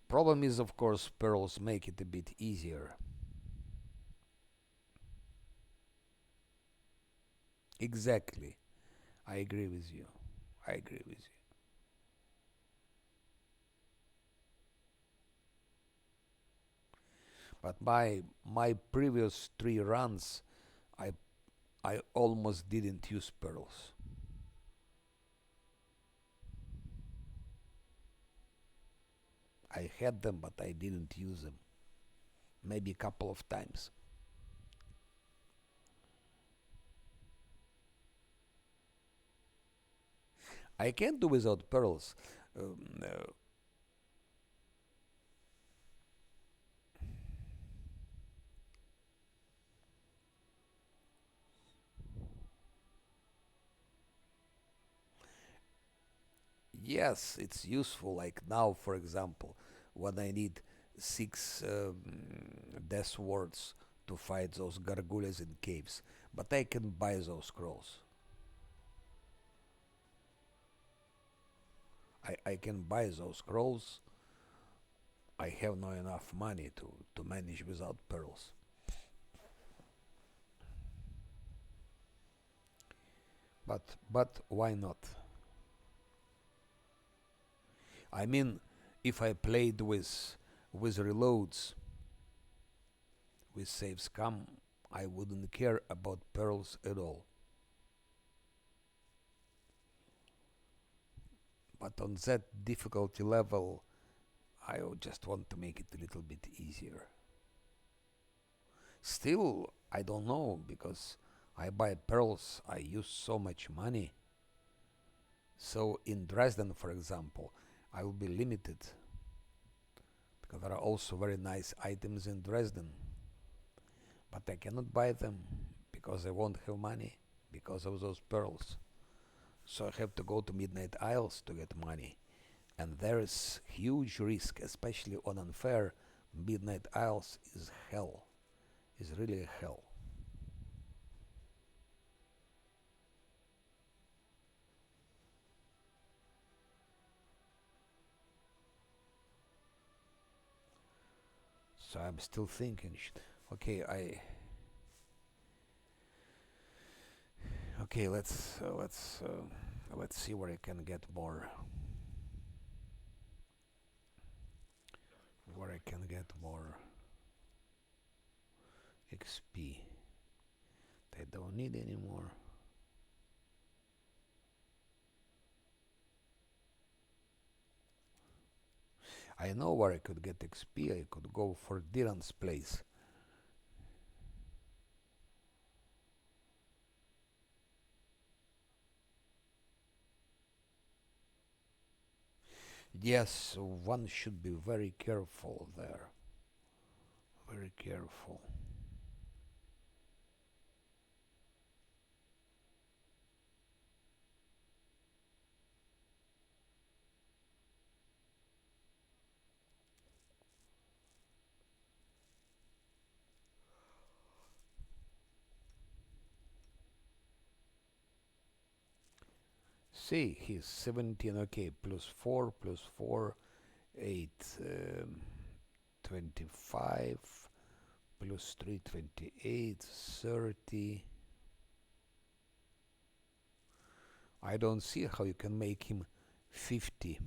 problem is of course pearls make it a bit easier. Exactly. I agree with you. I agree with you. But my previous 3 runs, I I almost didn't use pearls. I had them, but I didn't use them. Maybe a couple of times. I can't do without pearls. Um, uh, Yes, it's useful. Like now, for example, when I need six death words to fight those gargoyles in caves, but I can buy those scrolls. I can buy those scrolls. I have not enough money to manage without pearls. But why not? I mean, if I played with reloads, with Savescam, I wouldn't care about pearls at all. But on that difficulty level, I would just want to make it a little bit easier. Still, I don't know because I buy pearls, I use so much money. So in Dresden, for example, I will be limited because there are also very nice items in Dresden. But I cannot buy them because I won't have money because of those pearls. So I have to go to Midnight Isles to get money. And there is huge risk, especially on unfair. Midnight Isles is hell. Is really hell. So I'm still thinking. Okay, okay. Let's see where I can get more. Where I can get more XP. I don't need anymore. I know where I could get XP. I could go for Diran's place. Yes, one should be very careful there. Very careful. See, he's 17. Okay, plus 4, 8, 25, plus 3, 28, 30. I don't see how you can make him 50.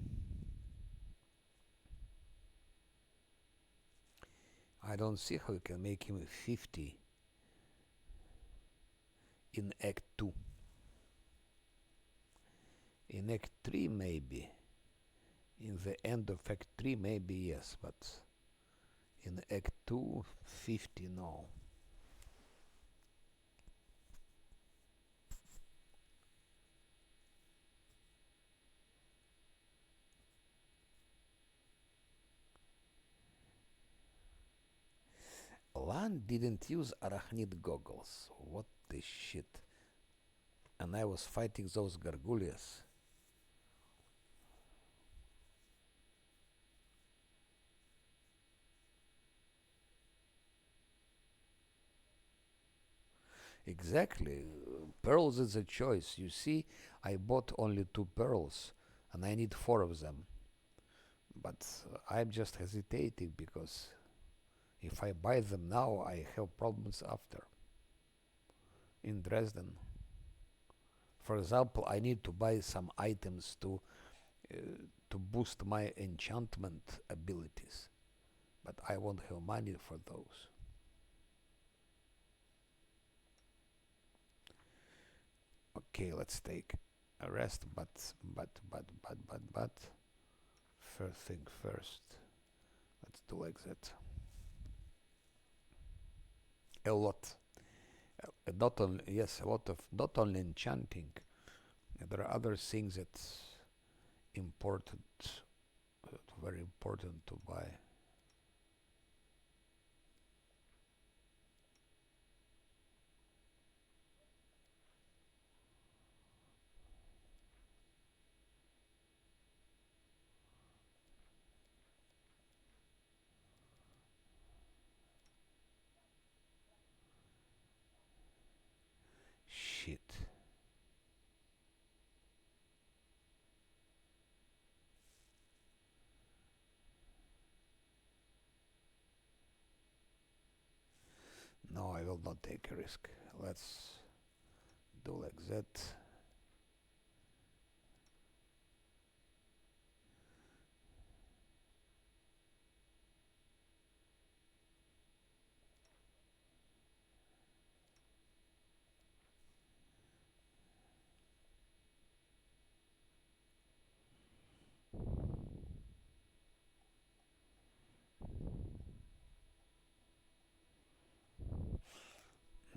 I don't see how you can make him 50 in Act 2. In Act 3 maybe. In the end of Act 3 maybe yes, but in Act 2, 50 no. Lan didn't use arachnid goggles. What the shit. And I was fighting those gargouilles. Exactly. Pearls is a choice. You see, I bought only 2 pearls and I need 4 of them. But I'm just hesitating because if I buy them now, I have problems after. In Dresden, for example, I need to buy some items to boost my enchantment abilities, but I won't have money for those. Okay, let's take a rest, but first thing first, let's do like that. A lot. Not only, yes, a lot of, not only enchanting, there are other things that's important, very important to buy. will not take a risk. Let's do like that.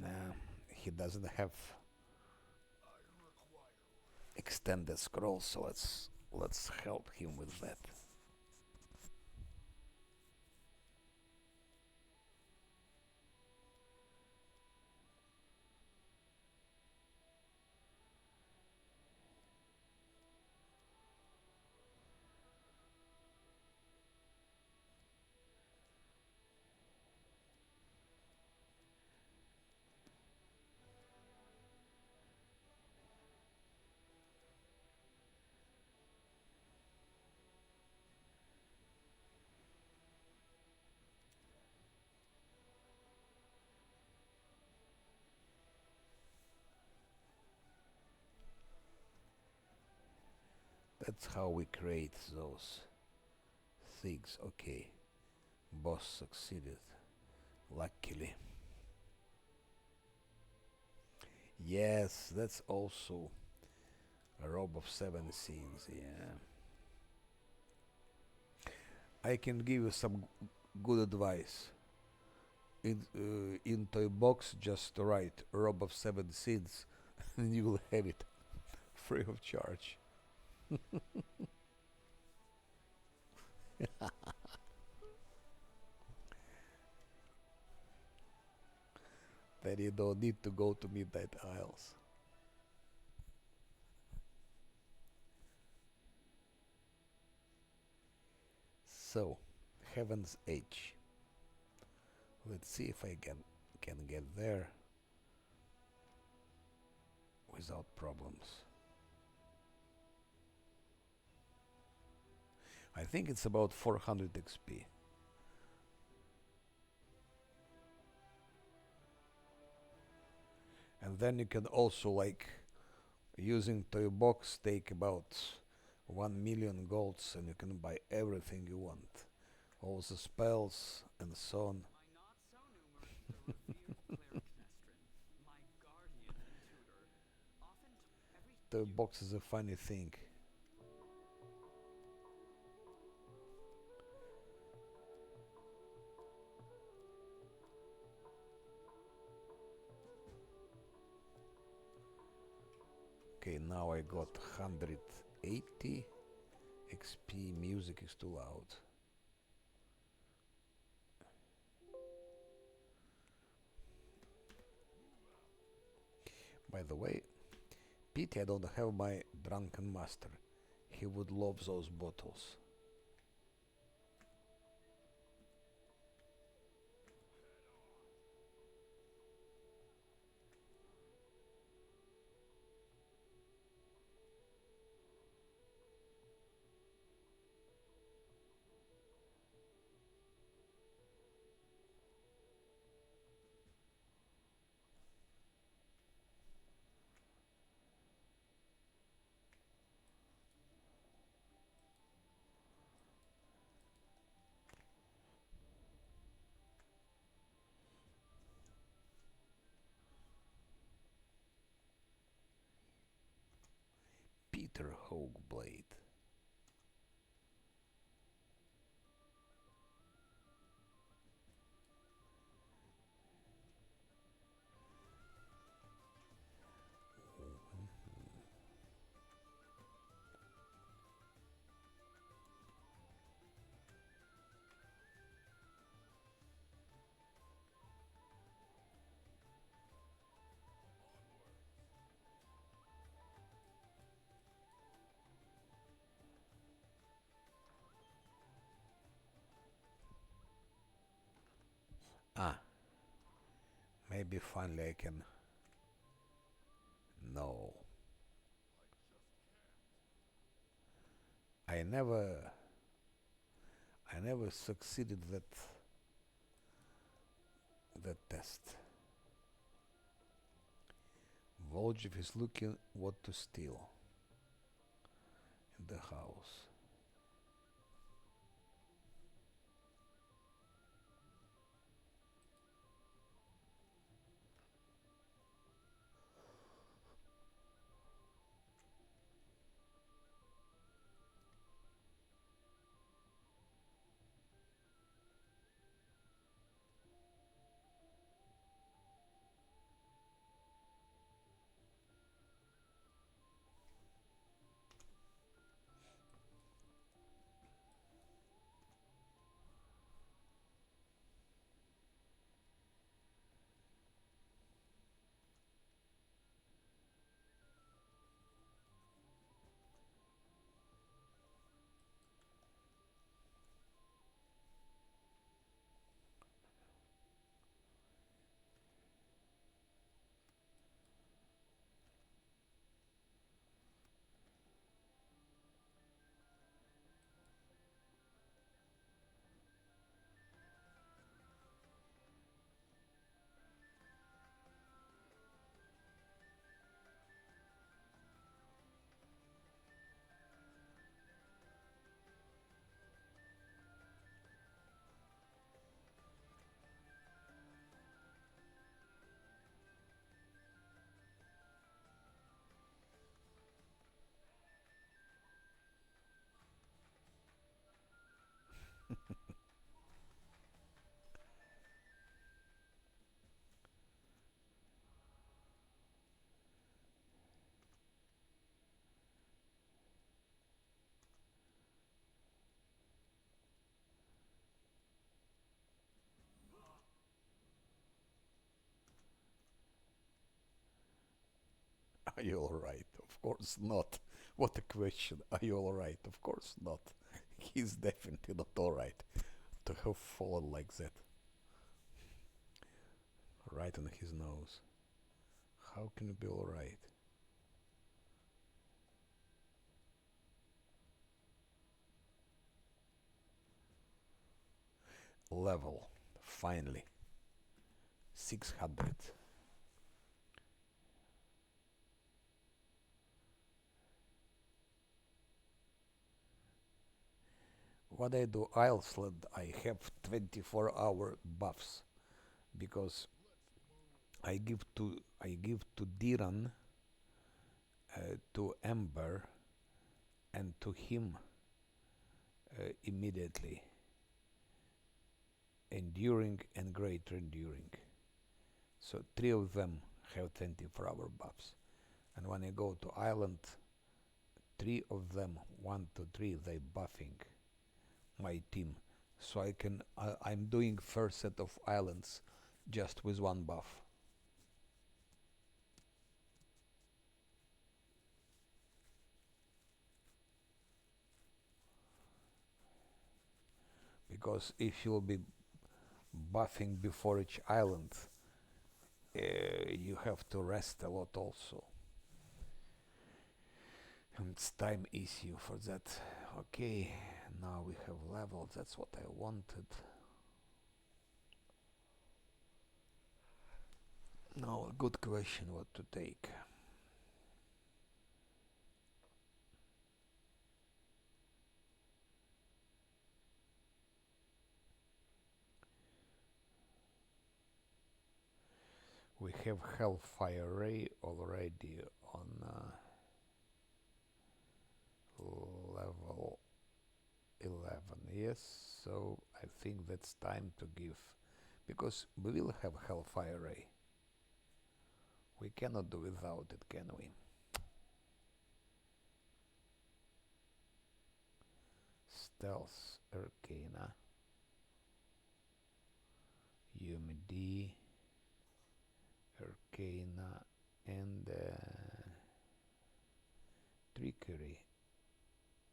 Nah, he doesn't have extended scroll, so let's help him with that. That's how we create those things. Okay, boss succeeded, luckily. Yes, that's also a robe of 7 scenes, yeah. I can give you some good advice. In toy box, just write robe of 7 scenes and you will have it free of charge. Then you don't need to go to Midnight Isles. So, Heaven's Edge. Let's see if I can get there without problems. I think it's about 400 XP. And then you can also, like, using toy box, take about 1 million golds and you can buy everything you want. All the spells and so on. Toy box is a funny thing. Okay, now I got 180 XP. Music is too loud. By the way, pity I don't have my drunken master. He would love those bottles. Peter Hoagblade. Ah, maybe finally I can. No, I never, I never succeeded that test. Voljev is looking what to steal in the house. Are you alright? Of course not. What a question. Are you alright? Of course not. He's definitely not alright to have fallen like that. Right on his nose. How can you be alright? Level. Finally. 600. What I do Iceland, I have 24-hour buffs because I give to Diran, to Ember, and to him immediately. Enduring and greater enduring. So 3 of them have 24-hour buffs. And when I go to island, 3 of them, 1 to 3, they buffing my team. So I'm doing first set of islands just with 1 buff. Because if you'll be buffing before each island, you have to rest a lot also. And it's time issue for that. Okay, now we have levels, that's what I wanted. Now a good question what to take. We have Hellfire Ray already on level 11, yes, so I think that's time to give, because we will have Hellfire Ray. We cannot do without it, can we? Stealth, Arcana, UMD, Arcana, and Trickery,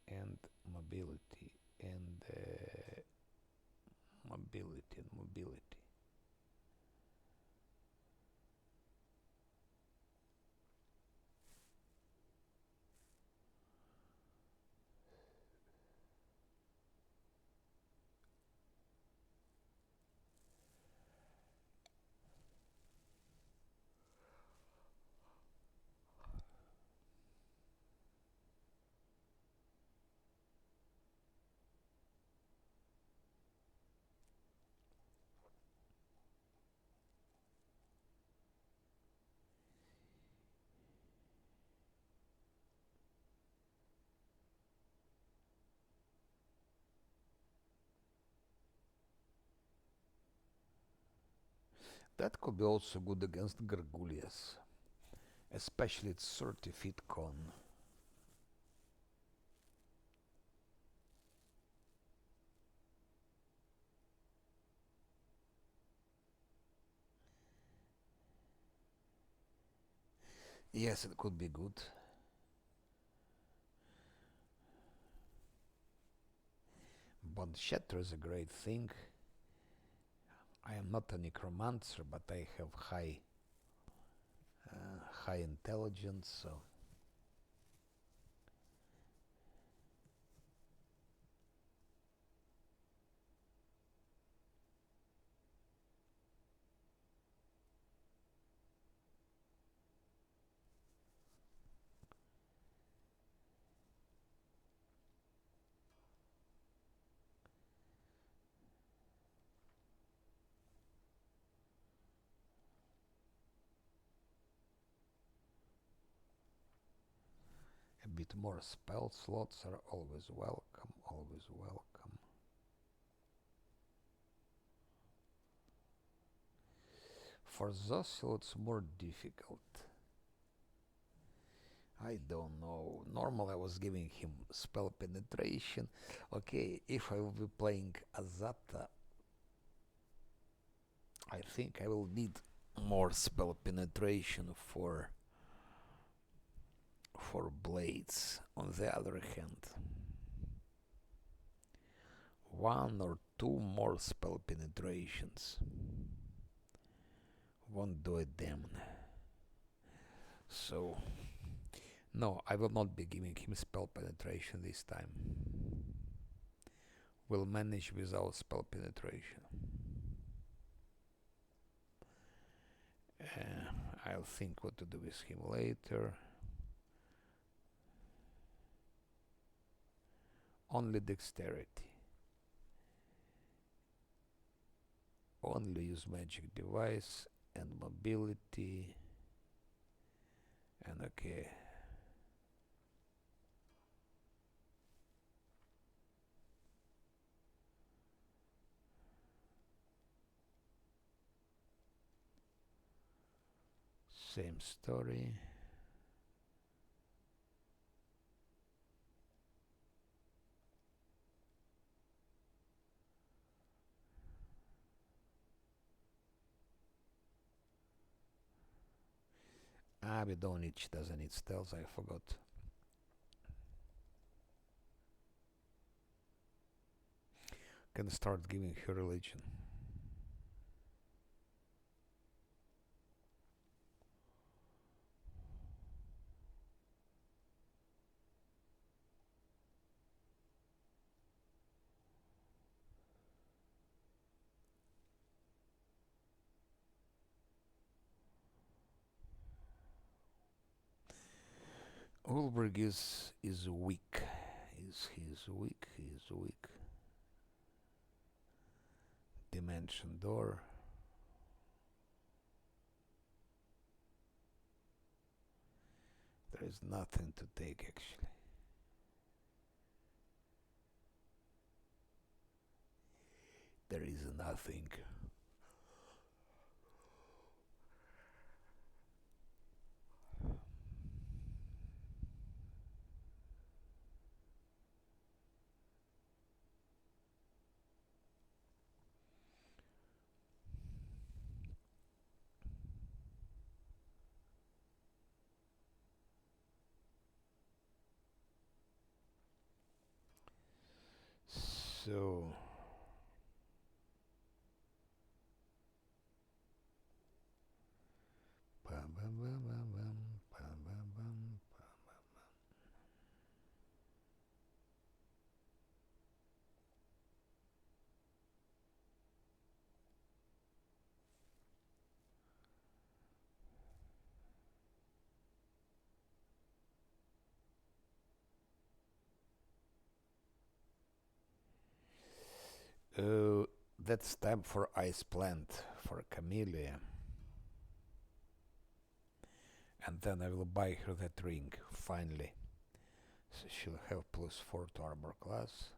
and Mobility, and Mobility. That could be also good against Gargulias. Especially its 30 feet con. Yes, it could be good. Bond Shatter is a great thing. I am not a necromancer, but I have high intelligence, so a bit more spell slots are always welcome, always welcome. For Zosil it's more difficult. I don't know. Normally I was giving him spell penetration. Okay, if I will be playing Azata, I think I will need more spell penetration for blades. On the other hand, one or two more spell penetrations won't do a damn. So no, I will not be giving him spell penetration this time. We'll manage without spell penetration. I'll think what to do with him later. Only dexterity. Only use magic device and mobility. And okay. Same story. We don't need, she doesn't need stealth, I forgot. Can start giving her religion. Ulbrich is weak. He's weak, he's weak. Dimension door. There is nothing to take actually. There is nothing. So bam, bam, bam, bam, bam, bam, bam, bam. That's time for Ice Plant for Camellia. And then I will buy her that ring, finally. So she'll have +4 to armor class.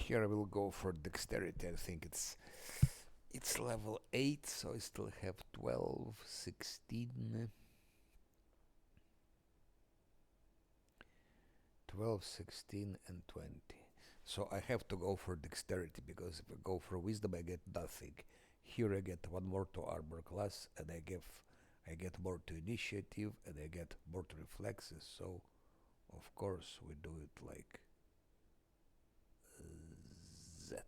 Here I will go for dexterity. I think it's level 8, so I still have 12, 16. 12, 16, and 20. So I have to go for dexterity, because if I go for wisdom I get nothing. Here I get one more to armor class, and I get more to initiative, and I get more to reflexes. So of course we do it like that.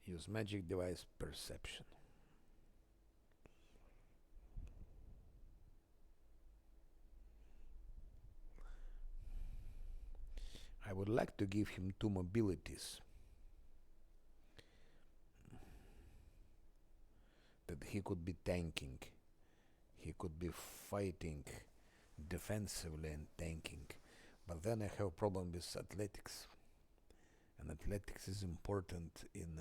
Use magic device perception. I would like to give him 2 mobilities, that he could be tanking, he could be fighting defensively and tanking. But then I have a problem with athletics, and athletics is important in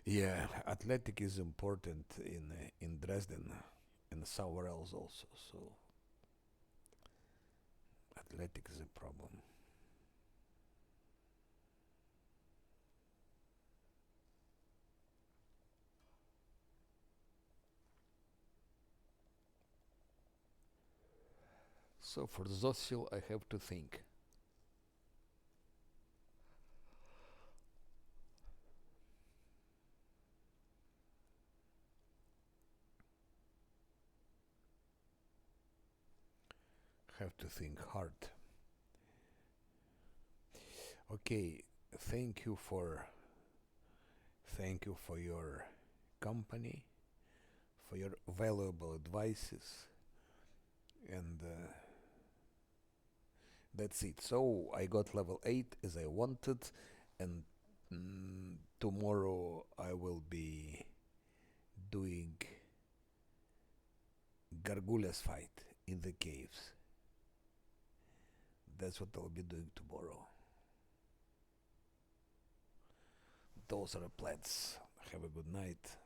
yeah, athletic is important in Dresden and somewhere else also. So athletic is a problem. So for Zosil I have to think. Have to think hard. Okay, thank you for your company, for your valuable advices, and that's it. So I got level 8 as I wanted, and tomorrow I will be doing Gargulia's fight in the caves. That's what I'll be doing tomorrow. Those are the plans. Have a good night.